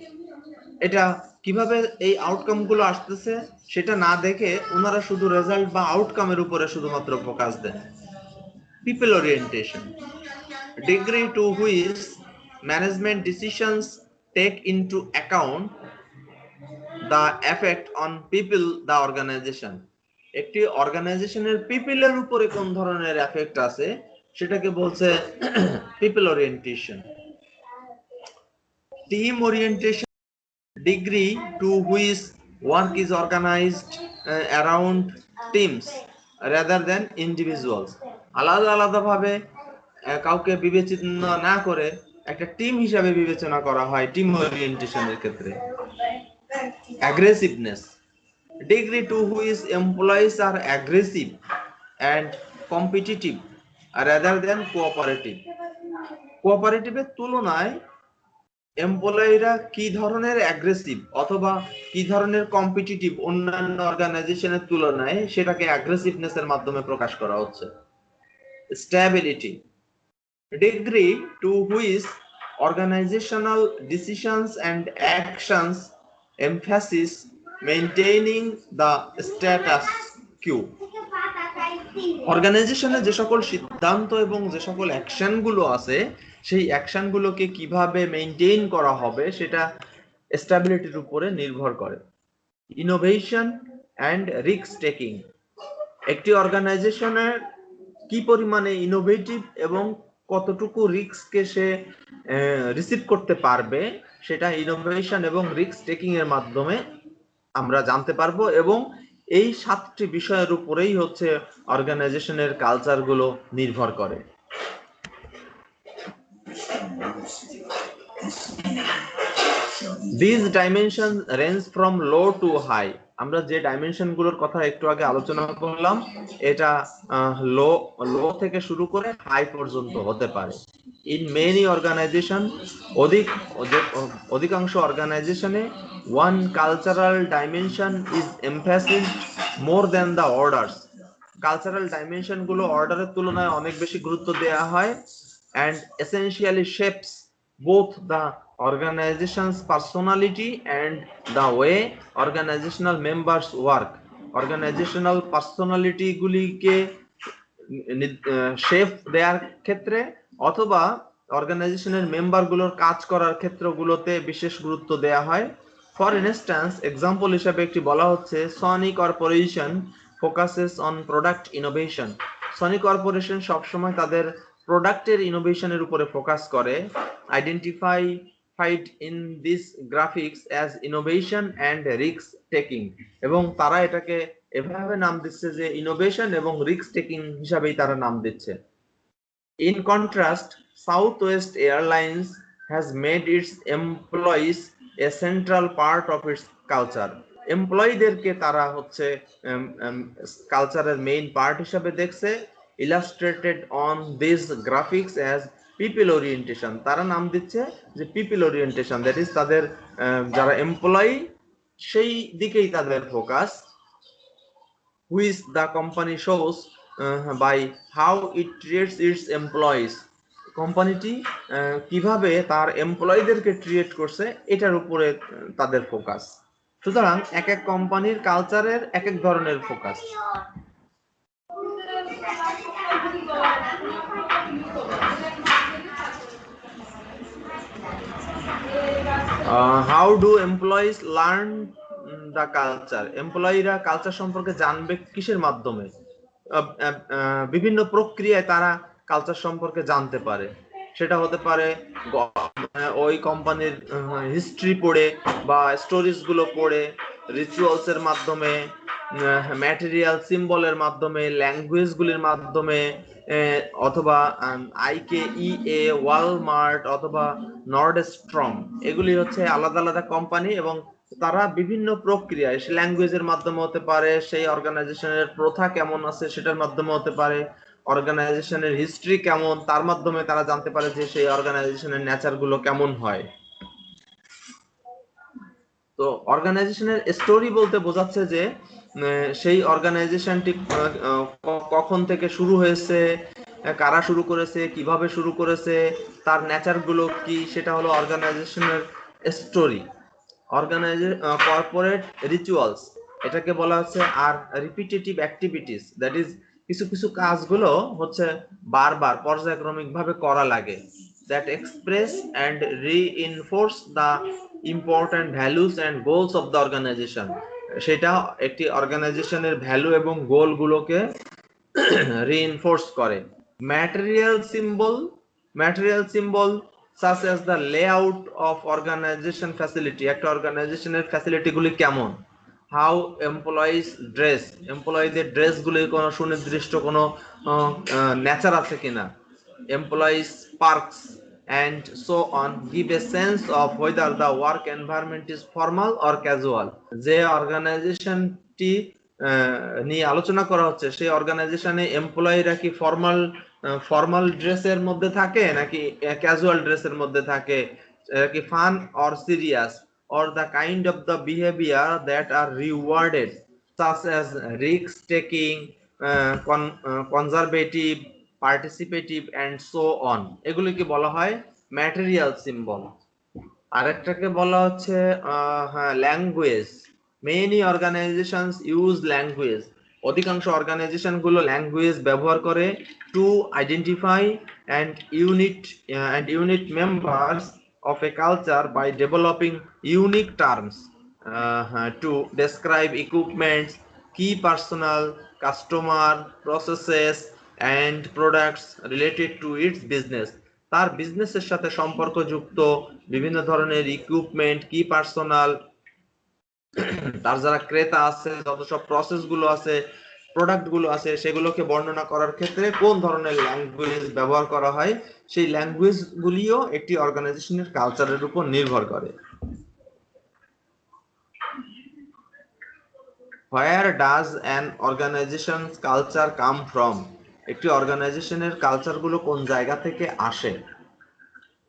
Speaker 1: এটা কিভাবে এই আউটকাম গুলো আসতেছে সেটা না দেখে ওনারা শুধু রেজাল্ট বা আউটকামের উপরে শুধুমাত্র ফোকাস দেন। People orientation, degree to which management decisions take into account the effect on people the organization, একটি অর্গানাইজেশনের পিপলের উপরে কোন ধরনের এফেক্ট আছে সেটাকে বলছে people orientation. Team orientation, degree to which work is organized around teams rather than individuals, আলাদা আলাদা ভাবে কাউকে বিবেচনা না করে একটা টিম হিসাবে বিবেচনা করা হয় টিম ওরিয়েন্টেশনের ক্ষেত্রে। Aggressiveness, degree to which employees are aggressive and competitive rather than cooperative। কোঅপারেটিভের তুলনায় এমপ্লয়িরা কি ধরনের অ্যাগ্রেসিভ অথবা কি ধরনের কম্পিটিটিভ অন্যান্য অর্গানাইজেশনের তুলনায় সেটাকে অ্যাগ্রেসিভনেসের মাধ্যমে প্রকাশ করা হচ্ছে। Stability, degree to which organizational decisions and actions emphasis maintaining the status quo। অর্গানাইজেশনে যে সকল সিদ্ধান্ত এবং যে সকল অ্যাকশন গুলো আছে সেই অ্যাকশন গুলোকে কিভাবে মেইনটেইন করা হবে সেটা স্টেবিলিটির উপরে নির্ভর করে। ইনোভেশন এন্ড রিস্ক টেকিং, একটি অর্গানাইজেশনের কি পরিমাণে ইনোভেটিভ এবং কতটুকু রিস্ককে সে রিসিভ করতে পারবে সেটা ইনোভেশন এবং রিস্ক টেকিং এর মাধ্যমে আমরা জানতে পারবো, এবং এই 7টি বিষয়ের উপরেই হচ্ছে অর্গানাইজেশনের কালচার গুলো নির্ভর করে। These dimensions range from low to high। আমরা যে ডাইমেনশন গুলোর কথা একটু আগে আলোচনা করলাম এটা লো থেকে শুরু করে হাই পর্যন্ত হতে পারে। ইন মেনি অর্গানাইজেশন, অধিকাংশ অর্গানাইজেশনে one cultural dimension is emphasised more than the orders. Cultural dimension গুলো অর্ডারের তুলনায় অনেক বেশি গুরুত্ব দেওয়া হয়, and essentially shapes both the organization's personality and the way organizational members work. Organizational personality গুলিকে শেপ দেওয়ার ক্ষেত্রে অথবা অর্গানাইজেশনের মেম্বার গুলোর কাজ করার ক্ষেত্রগুলোতে বিশেষ গুরুত্ব দেওয়া হয়। ফর ইনস্ট্যান্স, এক্সাম্পল হিসেবে একটি বলা হচ্ছে Sony corporation focuses on product innovation. Sony corporation সবসময় তাদের প্রোডাক্টের ইনোভেশনের উপরে ফোকাস করে। Identified in this graphics as innovation and risk taking, এবং তারা এটাকে এভাবে নাম দিচ্ছে যে ইনোভেশন এবং রিস্ক টেকিং হিসাবেই তারা নাম দিচ্ছে। In contrast, Southwest Airlines has made its employees a central part of its culture. এমপ্লয়ীদেরকে তারা হচ্ছে কালচারের মেইন পার্ট হিসাবে দেখছে। Illustrated on this graphics as people orientation, তারা নাম দিচ্ছে যে পিপল ওরিয়েন্টেশন, দ্যাট ইজ তাদের যারা এমপ্লয়ি সেই দিকেই তাদের focus. which the company shows by how it treats its employees. কোম্পানিটি কিভাবে তার এমপ্লয়ীদেরকে ট্রিট করছে এটার উপরে তাদের ফোকাস। সুতরাং এক এক কোম্পানির কালচারের এক এক ধরনের focus. How do employees learn the culture? এমপ্লয়িরা কালচার সম্পর্কে জানবে কিসের মাধ্যমে? বিভিন্ন প্রক্রিয়ায় তারা কালচার সম্পর্কে জানতে পারে। সেটা হতে পারে ওই কোম্পানির হিস্ট্রি পড়ে বা স্টোরিজ গুলো পড়ে, রিচুয়ালস এর মাধ্যমে, ম্যাটেরিয়াল সিম্বলের মাধ্যমে, ল্যাঙ্গুয়েজ গুলির মাধ্যমে, অথবা IKEA, ওয়ালমার্ট অথবা নর্ডস্ট্রম, এগুলি হচ্ছে আলাদা আলাদা কোম্পানি এবং তারা বিভিন্ন প্রক্রিয়ায়, সে ল্যাঙ্গুয়েজের মাধ্যমে হতে পারে, সেই অর্গানাইজেশনের প্রথা কেমন আছে সেটার মাধ্যমে হতে পারে, অর্গানাইজেশনের হিস্ট্রি কেমন তার মাধ্যমে তারা জানতে পারে যে সেই অর্গানাইজেশনের নেচার গুলো কেমন হয়। তো অর্গানাইজেশনের স্টোরি বলতে বোঝাচ্ছে যে সেই অর্গানাইজেশনটি কখন থেকে শুরু হয়েছে, কারা শুরু করেছে, কিভাবে শুরু করেছে, তার নেচার গুলো কি, সেটা হলো অর্গানাইজেশনের স্টোরি। কর্পোরেট রিচুয়ালস, এটাকে বলা হচ্ছে are repetitive activities, that is কিছু কিছু কাজগুলো হচ্ছে বারবার পর্যায়ক্রমিক ভাবে করা লাগে, that express and reinforce the important values and goals of the organization. সেটা একটি অর্গানাইজেশনের ভ্যালু এবং গোল গুলোকে রিইনফোর্স করে। Material symbol such as the layout of organization facility, একটা অর্গানাইজেশনের ফ্যাসিলিটি গুলি কেমন, how employees dress, এমপ্লয়ীদের ড্রেস গুলি কোনো সুনির্দিষ্ট কোনো নেচার আছে কিনা, employees parks and so on give a sense of whether the work environment is formal or casual. যে অর্গানাইজেশনটি নিয়ে আলোচনা করা হচ্ছে সেই অর্গানাইজেশনে এমপ্লয়িরা কি ফর্মাল ড্রেসের মধ্যে থাকে নাকি ক্যাজুয়াল ড্রেসের মধ্যে থাকে, কি fun or serious, or the kind of the behavior that are rewarded such as risk taking, conservative, participative and so on, এগুলিকে বলা হয় ম্যাটেরিয়াল সিম্বল। আরেকটাকে বলা হচ্ছে language. Many organizations use language, অধিকাংশ অর্গানাইজেশন গুলো ল্যাঙ্গুয়েজ ব্যবহার করে to identify and unite members of a culture by developing unique terms to describe equipments, key personnel, customer, processes and products related to its business. তার বিজনেসের সাথে সম্পর্কযুক্ত বিভিন্ন ধরনের ইকুইপমেন্ট, কি পার্সোনাল, তার যারা ক্রেতা আছে, যত সব প্রসেস গুলো আছে, প্রোডাক্ট গুলো আছে, সেগুলোকে বর্ণনা করার ক্ষেত্রে কোন ধরনের ল্যাঙ্গুয়েজ ব্যবহার করা হয়, সেই ল্যাঙ্গুয়েজ গুলিও একটি অর্গানাইজেশনের কালচারের উপর নির্ভর করে। Where does an organization's culture come from? একটি অর্গানাইজেশনের কালচার গুলো কোন জায়গা থেকে আসে?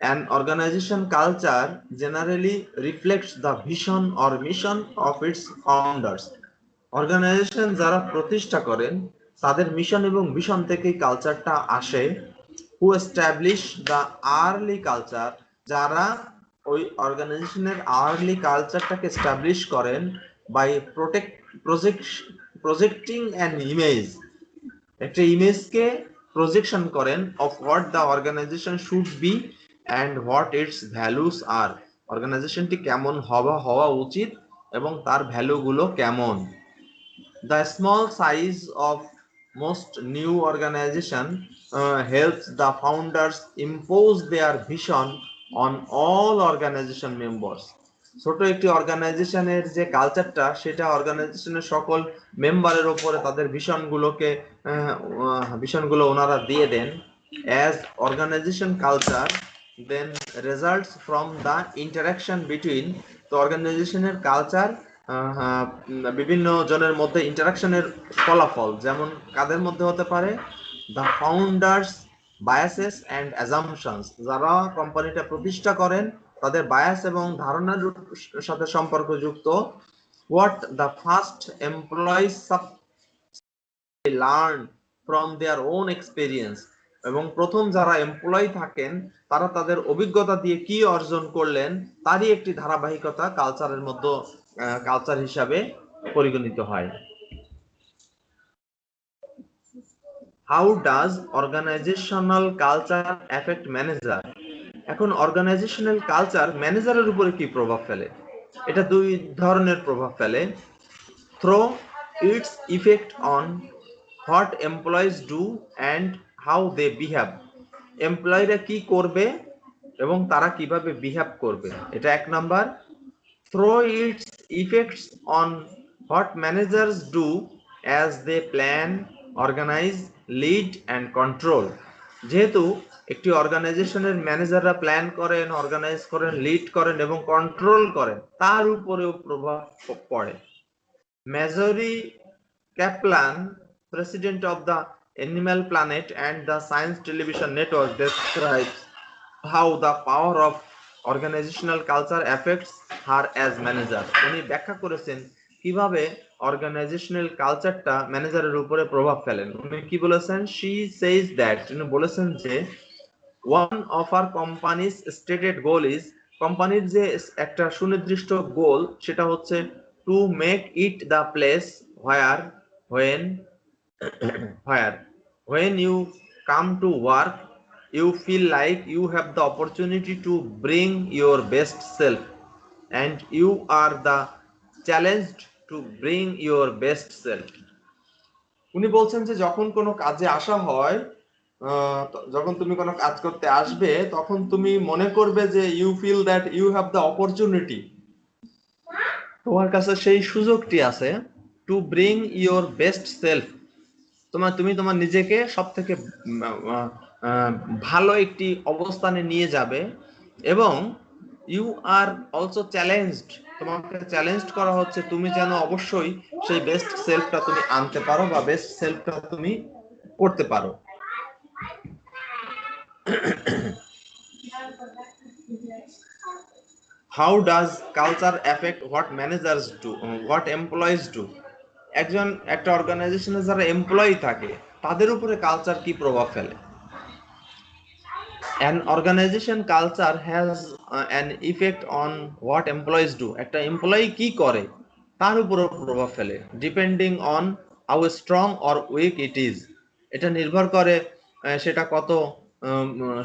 Speaker 1: An organization culture generally reflects the vision or mission of its founders. Organization যারা প্রতিষ্ঠা করেন তাদের মিশন এবং ভিশন থেকেই কালচারটা আসে। Who establish the early culture, যারা ওই অর্গানাইজেশনের আর্লি কালচারটাকে এস্টাবলিশ করেন বাই প্রজেক্টিং অ্যান ইমেজ, একটা ইমেজকে প্রজেকশন করেন of what the organisation should be and what its values are, অর্গানাইজেশনটি কেমন হওয়া উচিত এবং তার ভ্যালুগুলো কেমন। The small size of most new organization helps the founders impose their vision on all organization members. ছোট একটি অর্গানাইজেশনের যে কালচারটা সেটা অর্গানাইজেশনের সকল মেম্বারের উপরে তাদের ভিশনগুলো ওনারা দিয়ে দেন। As organization culture then results from the interaction between, তো অর্গানাইজেশনের কালচার বিভিন্ন জনের মধ্যে ইন্টারাকশনের ফলাফল, যেমন কাদের মধ্যে হতে পারে, the founders biases and assumptions, যারা কোম্পানিটা প্রতিষ্ঠা করেন তাদের বায়াস এবং ধারণার সাথে সম্পর্কযুক্ত। What the first employees learn from their own experience, এবং প্রথম যারা এমপ্লয়ি থাকেন তারা তাদের অভিজ্ঞতা দিয়ে কি অর্জন করলেন তারই একটি ধারাবাহিকতা কালচারের মধ্যে কালচার হিসাবে পরিগণিত হয়। How does organizational culture affect manager, এখন অর্গানাইজেশনাল কালচার ম্যানেজারের উপরে কি প্রভাব ফেলে? এটা দুই ধরনের প্রভাব ফেলে। Through its effect on what employees do and how they behave, এমপ্লয়িরা কি করবে এবং তারা কিভাবে বিহেভ করবে, এটা এক number. Through its effects on what managers do as they plan, organise, lead and control, যেহেতু একটি অর্গানাইজেশনের ম্যানেজাররা প্ল্যান করেন, অর্গানাইজ করেন, লিড করেন এবং কন্ট্রোল করেন, তার উপরেও প্রভাব পড়ে। মেজরি ক্যাপলান, president of the Animal Planet and the Science Television Network, describes how the power of organizational culture affects her as manager. উনি ব্যাখ্যা করেছেন কিভাবে অর্গানাইজেশনাল কালচারটা ম্যানেজারের উপরে প্রভাব ফেলেন। উনি কি বলেছেন? she says that, উনি বলেছেন যে one of our company's stated goal is, কোম্পানির যে একটা সুনির্দিষ্ট গোল সেটা হচ্ছে to make it the place where when you come to work you feel like you have the opportunity to bring your best self and you are the challenged to bring your best self. উনি বলছেন যে যখন কোনো কাজে আসা হয়, যখন তুমি কোনো কাজ করতে আসবে তখন তুমি মনে করবে যে you feel that you have the opportunity, তোমার কাছে সেই সুযোগটি আছে to bring your best self, তুমি তোমার নিজেকে সবথেকে ভালো একটি অবস্থানে নিয়ে যাবে, এবং ইউ আর অলসো চ্যালেঞ্জড, তোমাকে চ্যালেঞ্জড করা হচ্ছে তুমি যেন অবশ্যই সেই বেস্ট সেলফটা তুমি আনতে পারো বা বেস্ট সেলফটা তুমি করতে পারো। How does culture effect what managers do, what employees do, একটা অর্গানাইজেশনে যারা এমপ্লয়ি থাকে তাদের উপরে কালচার কি প্রভাব ফেলে? an organization culture has an effect on what employees do, একটা এমপ্লয়ি কি করে তার উপরে প্রভাব ফেলে, depending on how strong or weak it is, এটা নির্ভর করে সেটা কত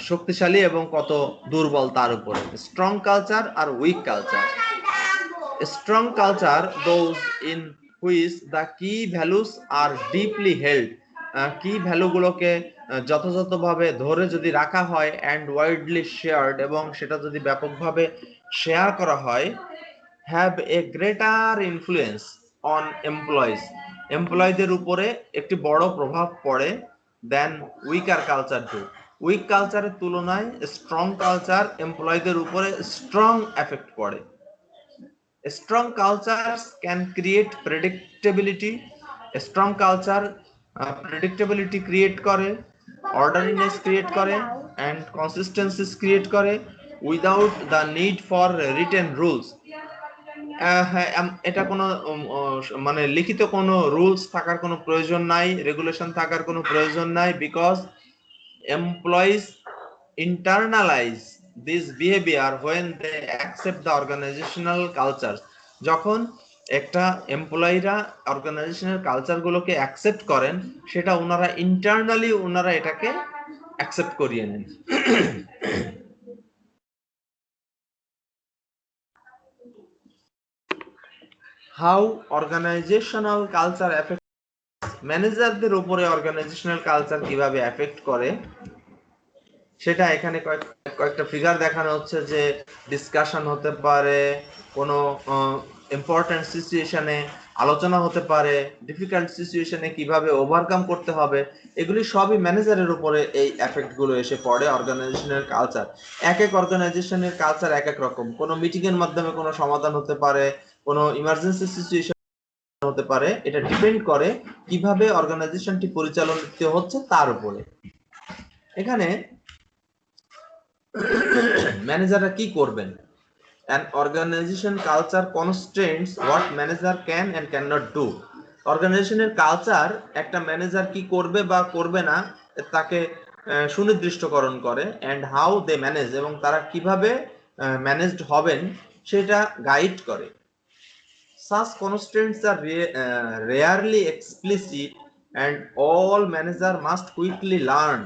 Speaker 1: শক্তিশালী এবং কত দুর্বল তার উপরে। স্ট্রং কালচার আর weak culture. Strong culture those in which the key values are deeply held, কি ভ্যালুগুলোকে যথাযথভাবে ধরে যদি রাখা হয় অ্যান্ড ওয়াইডলি শেয়ার্ড, এবং সেটা যদি ব্যাপকভাবে শেয়ার করা হয়, have a greater influence on employees, এমপ্লয়ীদের উপরে একটি বড় প্রভাব পড়ে than weaker culture do, weak কালচারের তুলনায় স্ট্রং কালচার এমপ্লয়ীদের উপরে স্ট্রং এফেক্ট পড়ে। Strong cultures can create predictability, strong culture predictability create করে, orderliness create করে and consistencies create করে without the need for written rules, এটা কোনো মানে লিখিত কোনো রুলস থাকার কোনো প্রয়োজন নাই, রেগুলেশন থাকার কোনো প্রয়োজন নাই, because employees internalize this behavior when they accept the organizational culture. যখন একটা এমপ্লয়িরা অর্গানাইজেশনের কালচার গুলোকে অ্যাকসেপ্ট করেন, সেটা ওনারা ইন্টারনালি ওনারা এটাকে অ্যাকসেপ্ট করিয়ে নেন। হাউ অর্গানাইজেশনাল কালচার এফেক্ট, ম্যানেজারদের উপরে অর্গানাইজেশনাল কালচার কিভাবে এফেক্ট করে সেটা এখানে কয়েকটা ফিগার দেখানো হচ্ছে, যে ডিসকাশন হতে পারে, কোনো ইম্পর্টেন্ট সিচুয়েশনে আলোচনা হতে পারে, ডিফিকাল্ট সিচুয়েশনে কিভাবে ওভারকাম করতে হবে, এগুলি সবই ম্যানেজারের উপরে এই এফেক্ট গুলো এসে পড়ে। অর্গানাইজেশনের কালচার, এক এক অর্গানাইজেশনের কালচার এক এক রকম। কোনো মিটিং এর মাধ্যমে কোনো সমাধান হতে পারে, কোনো ইমার্জেন্সি সিচুয়েশন হতে পারে, এটা ডিপেন্ড করে কিভাবে অর্গানাইজেশনটি পরিচালিত হচ্ছে তার উপরে। এখানে ম্যানেজাররা কি করবেন? An organization culture constrains what manager can and cannot do. অর্গানাইজেশনের কালচার একটা ম্যানেজার কি করবে বা করবে না তাকে সুনির্দিষ্টকরণ করে, and how they manage, এবং তারা কিভাবে ম্যানেজড হবেন সেটা গাইড করে। Such constraints are rarely explicit and all manager must quickly learn.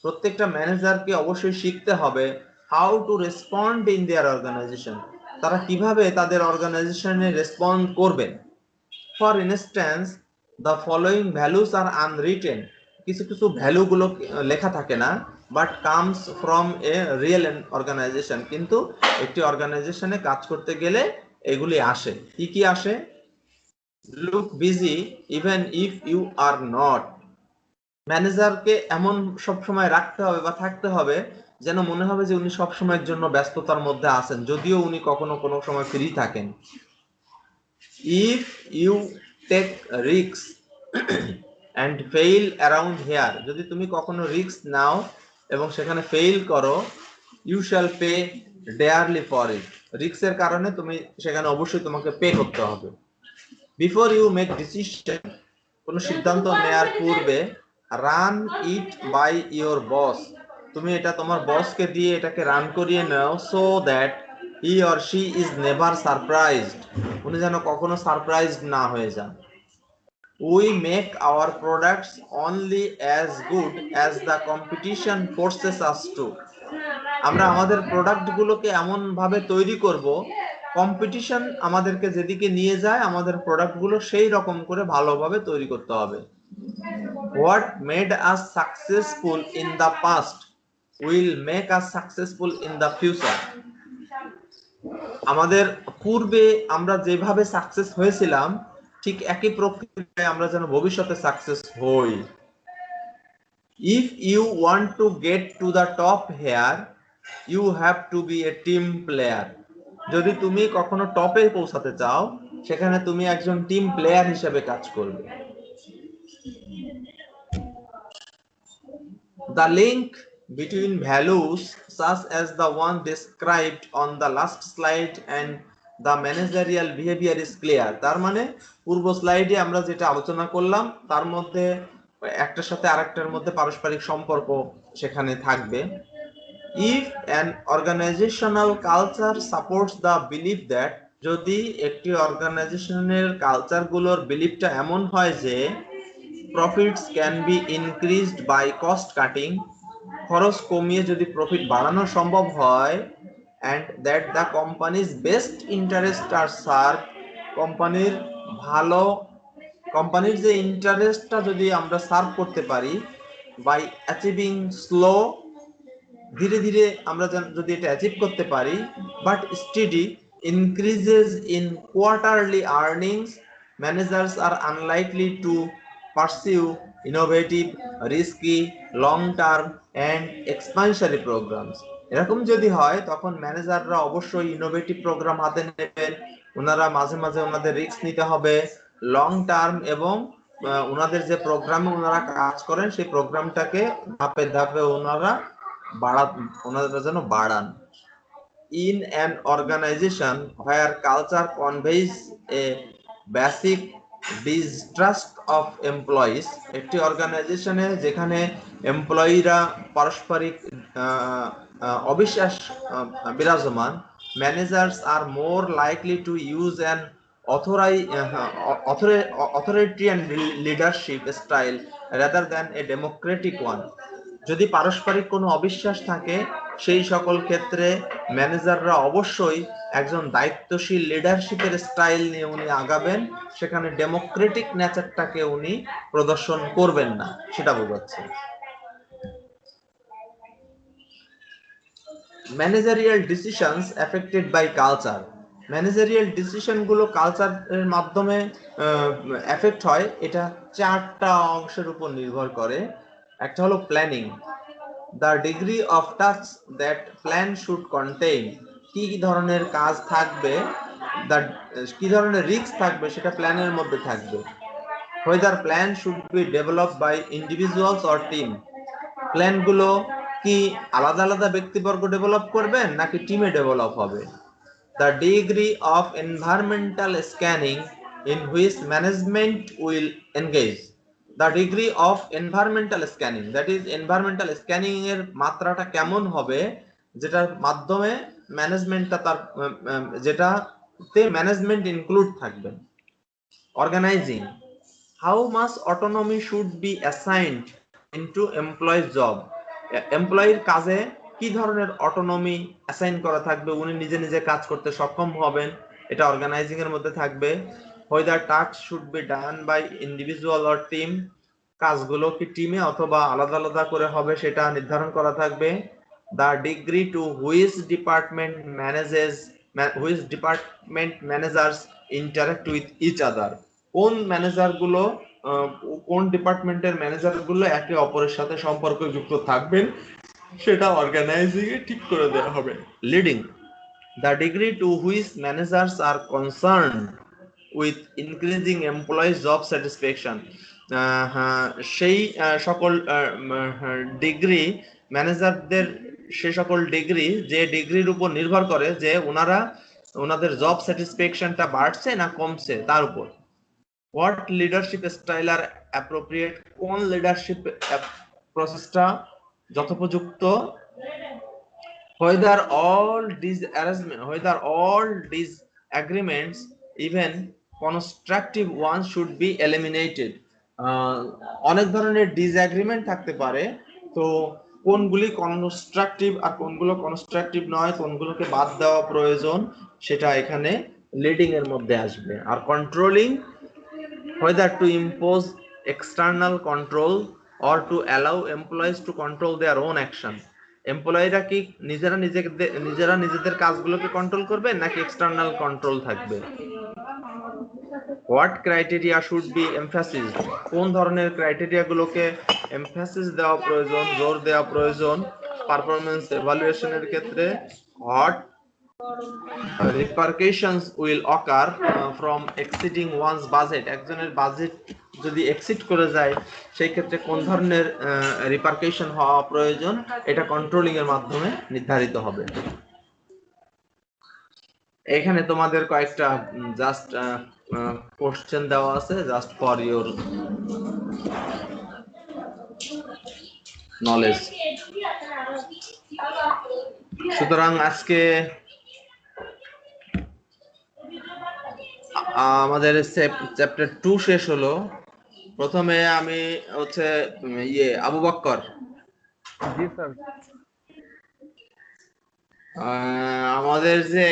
Speaker 1: প্রত্যেকটা ম্যানেজারকে অবশ্যই শিখতে হবে how to respond in their organization, তারা কিভাবে তাদের অর্গানাইজেশনে রেসপন্ড করবেন। For instance, the following values are unwritten. কিছু কিছু ভ্যালু গুলো লেখা থাকে না, but comes from a real organization, কিন্তু একটি অর্গানাইজেশনে কাজ করতে গেলে এগুলি আসে। কি কি আসে? Look busy even if you are not. ম্যানেজারকে এমন সব সময় রাখতে হবে বা থাকতে হবে যেন মনে হবে যে উনি সব সময়ের জন্য ব্যস্ততার মধ্যে আছেন, যদিও উনি কখনো কোনো সময় ফ্রি থাকেন। If you take risk and fail around here, যদি তুমি কখনো রিস্ক নাও এবং সেখানে ফেইল করো, you shall pay dearly for it, রিস্কের কারণে তুমি সেখানে অবশ্যই তোমাকে পে করতে হবে। বিফোর ইউ মেক ডিসিশন, কোনো সিদ্ধান্ত নেয়ার পূর্বে, run it by your boss, তুমি এটা তোমার বসকে দিয়ে এটাকে রান করিয়ে নাও, so that he or she is never surprised, উনি যেন কখনো সারপ্রাইজড না হয়ে যান। We make our products only as good as the competition forces us to, আমরা আমাদের প্রোডাক্ট গুলোকে এমন ভাবে তৈরি করব, কম্পিটিশন আমাদেরকে যেদিকে নিয়ে যায় আমাদের প্রোডাক্ট গুলো সেই রকম করে ভালোভাবে তৈরি করতে হবে। What made us successful in the past will make us successful in the future. আমাদের পূর্বে আমরা যেভাবে সাকসেস হয়েছিলাম ঠিক একই প্রক্রিয়ায় আমরা যেন ভবিষ্যতে সাকসেস হই। If you want to get to the top here, you have to be a team player. যদি তুমি কখনো টপে পৌঁছাতে চাও সেখানে তুমি একজন টিম প্লেয়ার হিসেবে কাজ করবে। The link between values such as the one described on the last slide and the managerial behavior is clear. তার মানে পূর্ব স্লাইডে আমরা যেটা আলোচনা করলাম তার মধ্যে একটার সাথে আরেকটার মধ্যে পারস্পরিক সম্পর্ক সেখানে থাকবে। If an organizational culture supports the belief that, যদি একটি অর্গানাইজেশনের কালচার গুলোর বিলিফটা এমন হয় যে profits can be increased by cost cutting, খরচ কমিয়ে যদি প্রফিট বাড়ানো সম্ভব হয়, and that the company's best interest are served, কোম্পানির যে ইন্টারেস্টটা যদি আমরা সার্ভ করতে পারি by achieving slow, ধীরে ধীরে আমরা যদি এটা অ্যাচিভ করতে পারি, but steady increases in quarterly earnings, managers are unlikely to pursue innovative, risky, long-term and expansionary programs. এরকম যদি হয় তখন ম্যানেজাররা অবশ্যই ইনোভেটিভ প্রোগ্রাম হাতে নেবেন, ওনারা মাঝে মাঝে ওনাদের রিস্ক নিতে হবে, লং টার্ম এবং ওনাদের যে প্রোগ্রামে ওনারা কাজ করেন সেই প্রোগ্রামটাকে ধাপে ধাপে ওনারা যেন বাড়ান। In an organization where culture conveys a basic distrust of employees, একটি অর্গানাইজেশনে যেখানে এমপ্লয়িরা পারস্পরিক অবিশ্বাস বিরাজমান, managers are more likely to use an authoritarian leadership style rather than a democratic one. যদি পারস্পরিক কোনো অবিশ্বাস থাকে সেই সকল ক্ষেত্রে ম্যানেজাররা অবশ্যই একজন দায়িত্বশীল লিডারশিপের স্টাইল নিয়ে উনি আগাবেন, সেখানে ডেমোক্রেটিক নেচারটাকে উনি প্রদর্শন করবেন না, সেটা বোঝাচ্ছে। Managerial decisions affected by culture, managerial decision গুলো কালচারের মাধ্যমে এফেক্ট হয়, এটা চারটা অংশের উপর নির্ভর করে। একটা হলো planning, the degree of task that plan should contain, কি ধরনের কাজ থাকবে, কি ধরনের রিস্ক থাকবে সেটা প্ল্যানের মধ্যে থাকবে। whether plan should be developed by individuals or team, plan গুলো কি আলাদা আলাদা ব্যক্তিবর্গ ডেভেলপ করবেন নাকি টিমে ডেভেলপ হবে। The degree of environmental scanning in which management will engage, the degree of environmental scanning, that is environmental scanning এর মাত্রাটা কেমন হবে, যেটার মাধ্যমে ম্যানেজমেন্টটা তার যেটাতে ম্যানেজমেন্ট ইনক্লুড থাকবে। Organizing, how much autonomy should be assigned into employees job, এমপ্লয়ির কাজে কি ধরনের অটোনমি অ্যাসাইন করা থাকবে, উনি নিজে নিজে কাজ করতে সক্ষম হবেন, এটা অর্গানাইজিং এর মধ্যে থাকবে। whether tasks should be done by individual or team, কাজগুলো কি টিমে অথবা আলাদা আলাদা করে হবে সেটা নির্ধারণ করা থাকবে। the degree to which department managers interact with each other, কোন ম্যানেজার গুলো কোন ডিপার্টমেন্টের ম্যানেজার গুলো একে অপরের সাথে সম্পর্ক যুক্ত থাকবেন সেটা অর্গানাইজিং এ ঠিক করে দেওয়া হবে। Leading, the degree to which managers are concerned with increasing employees job satisfaction, সেই সকল ডিগ্রি ম্যানেজারদের, সে সকল ডিগ্রি যে ডিগ্রির উপর নির্ভর করে যে ওনাদের জব স্যাটিসফ্যাকশনটা বাড়ছে না কমছে তার উপর। what leadership style are appropriate, কোন লিডারশিপ প্রসেসটা যথোপযুক্ত। whether all disagreements, even constructive ones, should be eliminated, অনেক ধরনের ডিসএগ্রিমেন্ট থাকতে পারে, তো কোনগুলি কনস্ট্রাকটিভ আর কোনগুলো কনস্ট্রাকটিভ নয়, কোনগুলোকে বাদ দেওয়া প্রয়োজন, সেটা এখানে লিডিং এর মধ্যে আসবে। আর controlling, whether to impose external control or to allow employees to control their own action, এমপ্লয়িরা কি নিজেরা নিজেদের কাজগুলোকে কন্ট্রোল করবে নাকি এক্সটার্নাল কন্ট্রোল থাকবে। what criteria should be emphasized, কোন ধরনের ক্রাইটেরিয়া গুলোকে এমফাসিস দেওয়া প্রয়োজন, জোর দেওয়া প্রয়োজন পারফরম্যান্স এভালুয়েশনের ক্ষেত্রে। what repercussions will occur from exceeding one's budget, একজনের বাজেট যদি এক্সিড করে যায় সেই ক্ষেত্রে কোন ধরনের রিপারকেশন হওয়া প্রয়োজন, এটা কন্ট্রোলিং এর মাধ্যমে নির্ধারিত হবে। এখানে তোমাদের কয়েকটা জাস্ট কোশ্চেন দেওয়া আছে, জাস্ট ফর ইওর নলেজ। সুতরাং আজকে আমাদের চ্যাপ্টার 2 শেষ হলো। প্রথমে আমি হচ্ছে আবু বক্কর।
Speaker 2: জি স্যার।
Speaker 1: আমাদের যে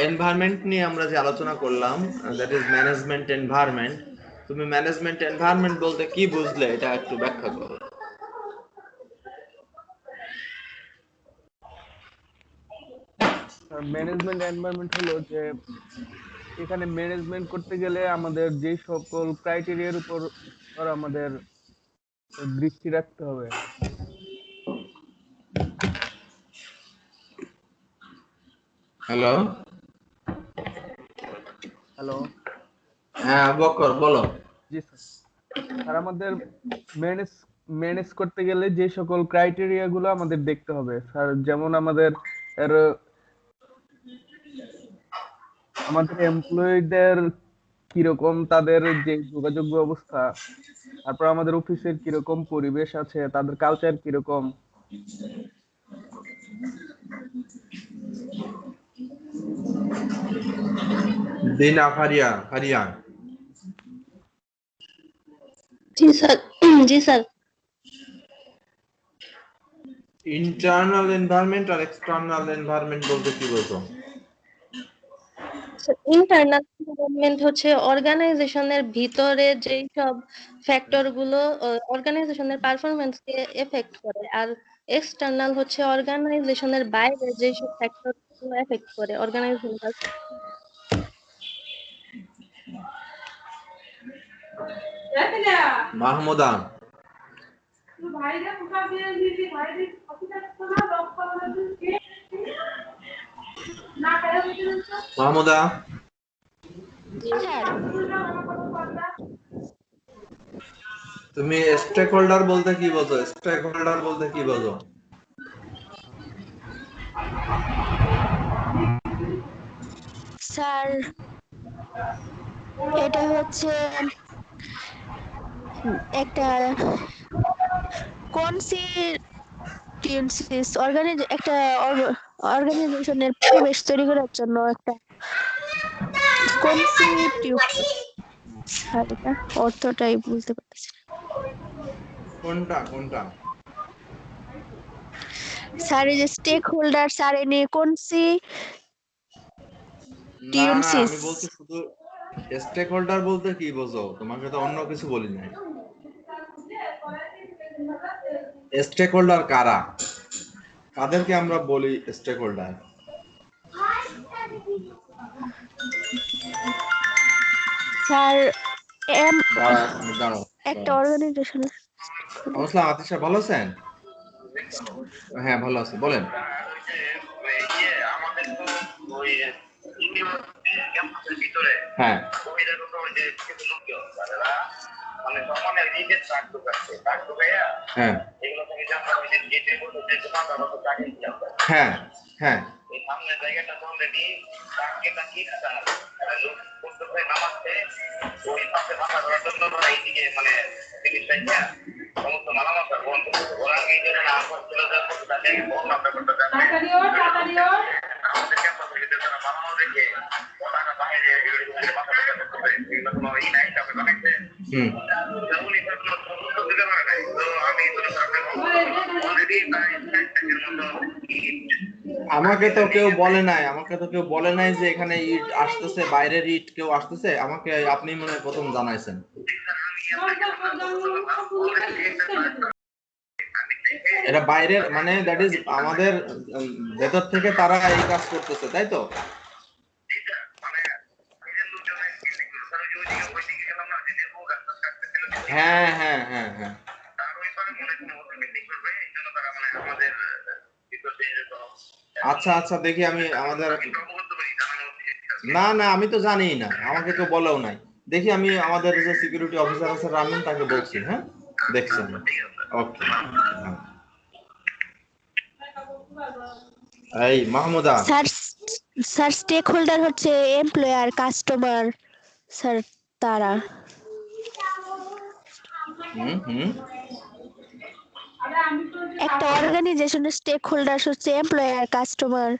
Speaker 1: এনভায়রনমেন্ট নিয়ে আমরা যে আলোচনা করলাম, দ্যাট ইজ ম্যানেজমেন্ট এনভায়রনমেন্ট, তুমি ম্যানেজমেন্ট এনভায়রনমেন্ট বলতে কি বুঝলে এটা একটু ব্যাখ্যা করো।
Speaker 2: ম্যানেজমেন্ট এনভায়রনমেন্ট হলো যে এখানে ম্যানেজমেন্ট করতে গেলে আমাদের যে সকল ক্রাইটেরিয়ার উপর আমাদের দৃষ্টি রাখতে হবে।
Speaker 1: হ্যালো
Speaker 2: হ্যালো,
Speaker 1: হ্যাঁ বকর বলো।
Speaker 2: জি স্যার। আর আমাদের ম্যানেজ করতে গেলে যে সকল ক্রাইটেরিয়া গুলো আমাদের দেখতে হবে স্যার, যেমন আমাদের এমপ্লয়ীদের কিরকম তাদের যে যোগাযোগ ব্যবস্থা, তারপর আমাদের অফিসের কিরকম পরিবেশ আছে, তাদের কালচার কিরকম,
Speaker 1: দিনা ফারিয়া ফারিয়া
Speaker 3: जी सर जी सर
Speaker 1: ইন্টারনাল এনভায়রনমেন্ট আর এক্সটার্নাল এনভায়রনমেন্ট বলতে কি বোঝো?
Speaker 3: ইন্টারনাল এনভায়রনমেন্ট হচ্ছে অর্গানাইজেশনের ভিতরে যেই সব ফ্যাক্টর গুলো অর্গানাইজেশনের পারফরম্যান্স কে এফেক্ট করে, আর এক্সটার্নাল হচ্ছে অর্গানাইজেশনের বাইরে যেই সব ফ্যাক্টর গুলো এফেক্ট করে অর্গানাইজেশন।
Speaker 1: মাহমুদা মাহমুদা তুমি স্টেক হোল্ডার বলতে কি বোঝো? স্টেক হোল্ডার বলতে কি বোঝো?
Speaker 4: স্যার এটা হচ্ছে একটা কনস্টিটিউয়েন্সিস একটা অর্গানাইজেশনের পরিবেশ তৈরি করার জন্য একটা স্যার এটা অর্থটাই বুঝতে পারছি না।
Speaker 1: কোনটা কোনটা?
Speaker 4: স্যার এই যে স্টেক হোল্ডার স্যার এনে
Speaker 1: না না, আমি বলছি শুধু স্টেক হোল্ডার বলতে কি বোঝো? তোমাকে তো অন্য কিছু বলি নাই। স্টেক হোল্ডার কারা? কাদেরকে আমরা বলি স্টেক হোল্ডার?
Speaker 4: স্যার
Speaker 1: দাঁড়াও
Speaker 4: একটা অর্গানাইজেশনের
Speaker 1: আসসালাম আতিশা, ভালো আছেন? হ্যাঁ ভালো আছি, বলেন। হ্যাঁ হ্যাঁ হ্যাঁ আমাকে তো কেউ বলে নাই যে এখানে ইট আসতেছে, বাইরের ইট কেউ আসতেছে। আমাকে আপনি মনে হয় প্রথম জানাইছেন। এটা বাইরের মানে দ্যাট ইজ আমাদের ভেতর থেকে তারা এই কাজ করতেছে, তাই তো? হ্যাঁ হ্যাঁ হ্যাঁ হ্যাঁ আচ্ছা আচ্ছা, দেখি আমি আমাদের না না, আমি তো জানিই না, আমাকে কেউ বলেও নাই। দেখি আমি আমাদের যে সিকিউরিটি অফিসার আছে রামিন, তাকে বলছি। হ্যাঁ দেখছি। ওকে। এই মাহমুদা,
Speaker 4: স্যার স্টেক হোল্ডার হচ্ছে এমপ্লয়ার, কাস্টমার স্যার তারা। একটা অর্গানাইজেশনের স্টেক হোল্ডার হচ্ছে এমপ্লয়ার, কাস্টমার।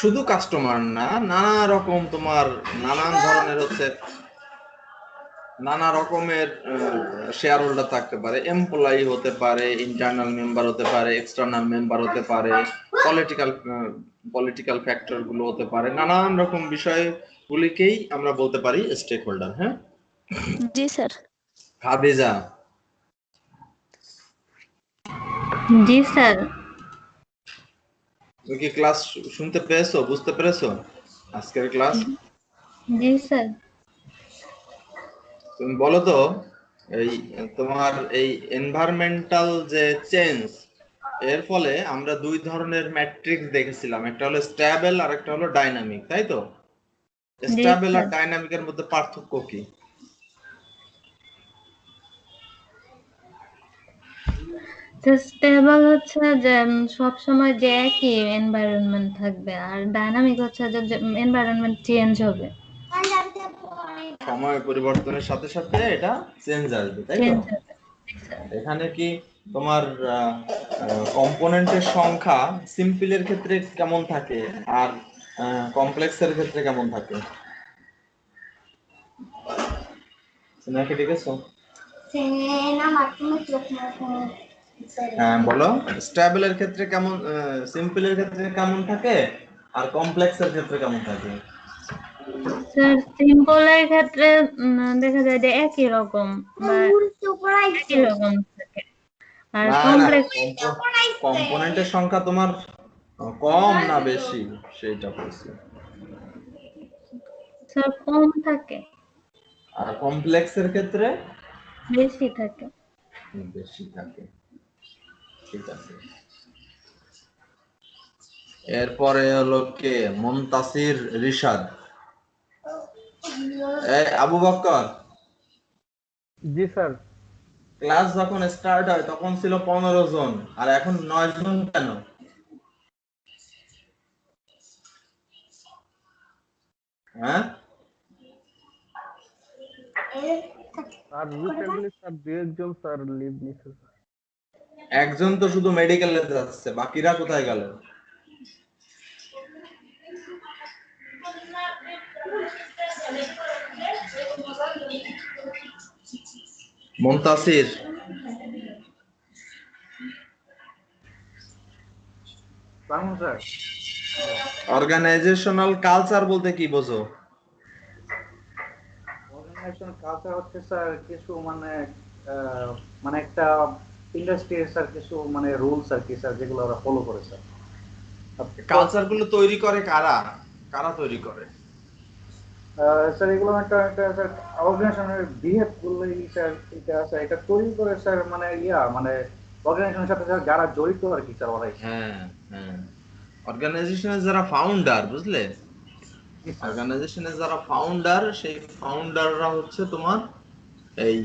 Speaker 1: শুধু কাস্টমার না, নানা রকম তোমার নানান ধরনের হচ্ছে নানা রকমের শেয়ার হোল্ডার থাকতে পারে। এমপ্লয়ি হতে পারে, ইন্টারনাল মেম্বার হতে পারে, এক্সটার্নাল মেম্বার হতে পারে, পলিটিক্যাল ফ্যাক্টর গুলো হতে পারে। নানান রকম বিষয়গুলিকেই আমরা বলতে পারি স্টেক হোল্ডার। হ্যাঁ
Speaker 4: জি স্যার।
Speaker 1: হাদিজা,
Speaker 3: जी सर
Speaker 1: তুমি কি ক্লাস শুনতে পেরেছো, বুঝতে পেরেছো আজকের ক্লাস?
Speaker 3: जी सर
Speaker 1: তুমি বলো তো, এই তোমার এই এনভায়রনমেন্টাল যে চেঞ্জ, এর ফলে আমরা দুই ধরনের ম্যাট্রিক্স দেখেছিলাম, একটা হলো স্ট্যাবল আর একটা হলো ডাইনামিক, তাই তো? স্ট্যাবল আর ডাইনামিকের মধ্যে পার্থক্য কি?
Speaker 5: স্টেবল হচ্ছে যে সব সময় যে একই এনভায়রনমেন্ট থাকবে, আর ডাইনামিক হচ্ছে যে এনভায়রনমেন্ট চেঞ্জ হবে।
Speaker 1: সময় পরিবর্তনের সাথে সাথে এটা চেঞ্জ আসবে, তাই তো?
Speaker 5: চেঞ্জ হবে।
Speaker 1: এখানে কি তোমার কম্পোনেন্টের সংখ্যা সিম্পলের ক্ষেত্রে কেমন থাকে আর কমপ্লেক্সের ক্ষেত্রে কেমন থাকে? নাকি দেখেছো? হ্যাঁ বলো, স্টেবলের ক্ষেত্রে কেমন, সিম্পলের ক্ষেত্রে কেমন থাকে আর কমপ্লেক্সের ক্ষেত্রে কেমন থাকে?
Speaker 5: স্যার সিম্পলের ক্ষেত্রে দেখা যায় যে একই রকম বা একই রকম থাকে, আর
Speaker 1: না না,
Speaker 5: কমপ্লেক্স
Speaker 1: কম্পোনেন্টের সংখ্যা তোমার কম না বেশি সেটা বলছি।
Speaker 5: স্যার কম থাকে,
Speaker 1: আর কমপ্লেক্সের ক্ষেত্রে
Speaker 5: বেশি থাকে।
Speaker 1: বেশি থাকে। ঠিক আছে, এরপরে হলো কে? মুনতাসির রিশাদ। এই আবু বক্কর,
Speaker 2: জি স্যার।
Speaker 1: ক্লাস যখন স্টার্ট হয় তখন ছিল 15 জন, আর এখন 9 জন কেন? হ্যাঁ,
Speaker 2: আর রিসেন্টলি স্যার 2-1 জন স্যার লিভ নিছে স্যার।
Speaker 1: একজন তো শুধু মেডিকেলে যাচ্ছে, বাকিরা কোথায় গেল? মুনতাসির,
Speaker 6: স্যার
Speaker 1: অর্গানাইজেশনাল কালচার বলতে কি বোঝো?
Speaker 6: অর্গানাইজেশন কালচার হচ্ছে স্যার কিছু মানে একটা ইন্ডাস্ট্রির স্যার কিছু রুলস আর কি স্যার, যেগুলো ওরা ফলো করে স্যার।
Speaker 1: কালচার গুলো তৈরি করে কারা? কারা তৈরি করে?
Speaker 6: স্যার এগুলো একটা একটা স্যার অর্গানাইজেশনের বিহেভ করলেই স্যার এটা স্যার এটা তৈরি করে স্যার অর্গানাইজেশনের সাথে স্যার যারা জড়িত আর কি স্যার ওরাই।
Speaker 1: হ্যাঁ হ্যাঁ, অর্গানাইজেশনের যারা ফাউন্ডার, বুঝলে?
Speaker 6: জি স্যার।
Speaker 1: অর্গানাইজেশনের যারা ফাউন্ডার, সেই ফাউন্ডাররা হচ্ছে তোমার এই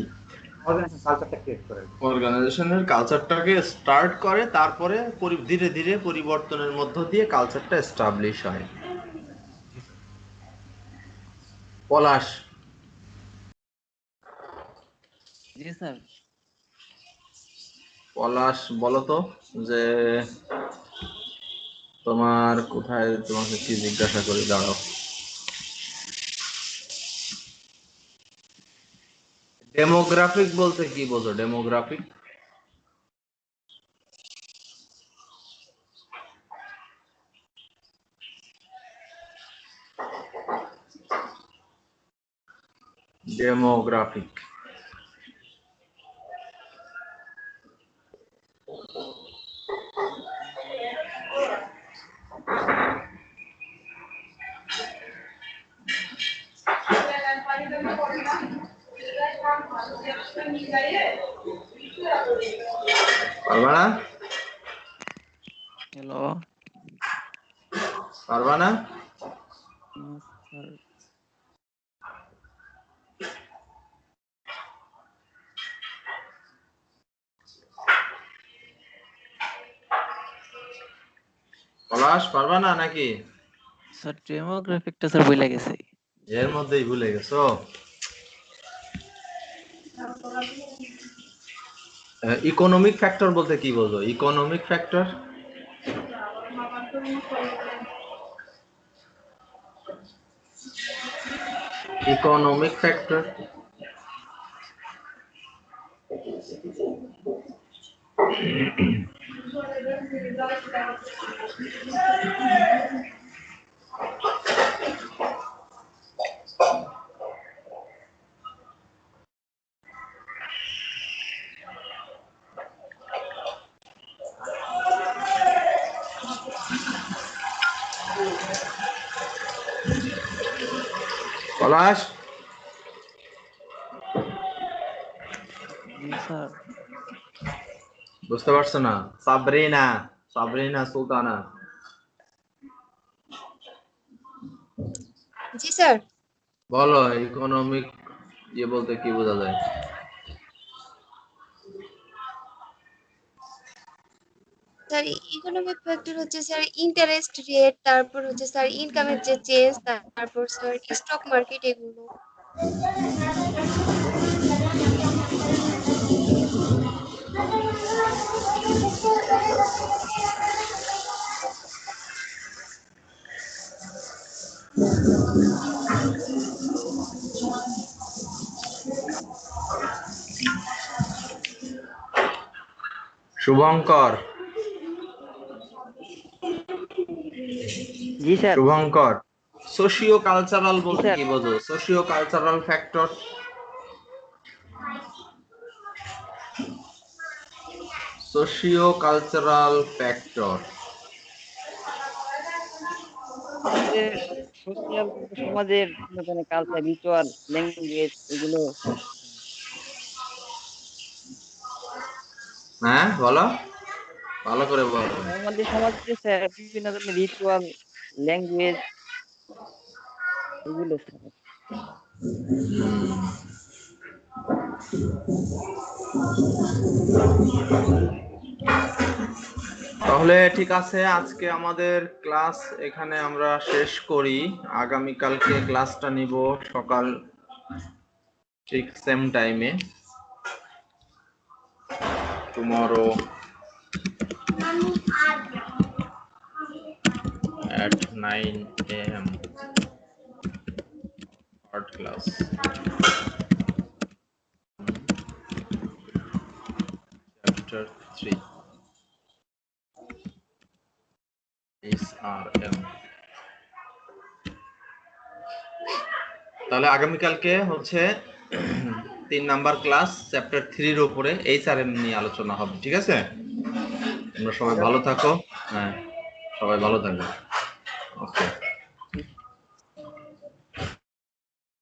Speaker 6: অর্গানাইজেশন কালচারটা ক্রিয়েট করে।
Speaker 1: অর্গানাইজেশনের কালচারটাকে স্টার্ট করে, তারপরে ধীরে ধীরে পরিবর্তনের মধ্য দিয়ে কালচারটা এস্টাবলিশ হয়। পলাশ,
Speaker 7: জি স্যার।
Speaker 1: পলাশ বলো তো, যে তোমার কোথায়, তোমাকে কি জিজ্ঞাসা করি, দাঁড়াও। ডেমোগ্রাফিক বলতে কি বোঝো? ডেমোগ্রাফিক ডেমোগ্রাফিক পারবা না?
Speaker 7: হ্যালো।
Speaker 1: পারবা না?
Speaker 7: স্যার
Speaker 1: পলাশ পারবা না নাকি?
Speaker 7: স্যার ডেমোগ্রাফিকটা স্যার ভুলে গেছি।
Speaker 1: এর মধ্যেই ভুলে গেছো? ইকোনমিক ফ্যাক্টর বলতে কি বোঝো? ইকোনমিক ফ্যাক্টর, ইকোনমিক ফ্যাক্টর পলাশ,
Speaker 7: জি স্যার।
Speaker 1: বুঝতে পারছো না? সাবরিনা, সাবরিনা সুলতানা।
Speaker 8: জি স্যার।
Speaker 1: বলো ইকোনমিক বলতে কি বোঝা যায়?
Speaker 8: স্যার ইকোনমিক ফ্যাক্টর হচ্ছে স্যার ইন্টারেস্ট রেট, তারপর হচ্ছে স্যার ইনকামের যে চেঞ্জ, তারপর স্যার স্টক মার্কেট এগুলো।
Speaker 1: শুভঙ্কর,
Speaker 7: জি স্যার।
Speaker 1: শুভঙ্কর, সোশিও কালচারাল বলতে
Speaker 7: স্যার।
Speaker 1: কি বোঝো? Socio cultural factor, socio cultural factor
Speaker 7: আমাদের সোশিয়াল সমাজের কালচার, রিচুয়াল, ল্যাঙ্গুয়েজ এগুলো স্যার।
Speaker 1: হ্যাঁ বলো, ভালো করে বলো।
Speaker 7: আমাদের সমাজে স্যার বিভিন্ন ধরনের রিচুয়াল, ল্যাঙ্গুয়েজ এগুলো স্যার।
Speaker 1: তাহলে ঠিক আছে, আজকে আমাদের ক্লাস এখানে আমরা শেষ করি। আগামীকালকে ক্লাসটা নিব সকাল ঠিক সেম টাইমে, tomorrow at 9 AM art class. Chapter 3 SRM. তাহলে আগামীকালকে হচ্ছে 3 নাম্বার ক্লাস চ্যাপ্টার 3 এর উপরে HRM নিয়ে আলোচনা হবে, ঠিক আছে? তোমরা সবাই ভালো থাকো। হ্যাঁ, সবাই ভালো থাকো। ওকে।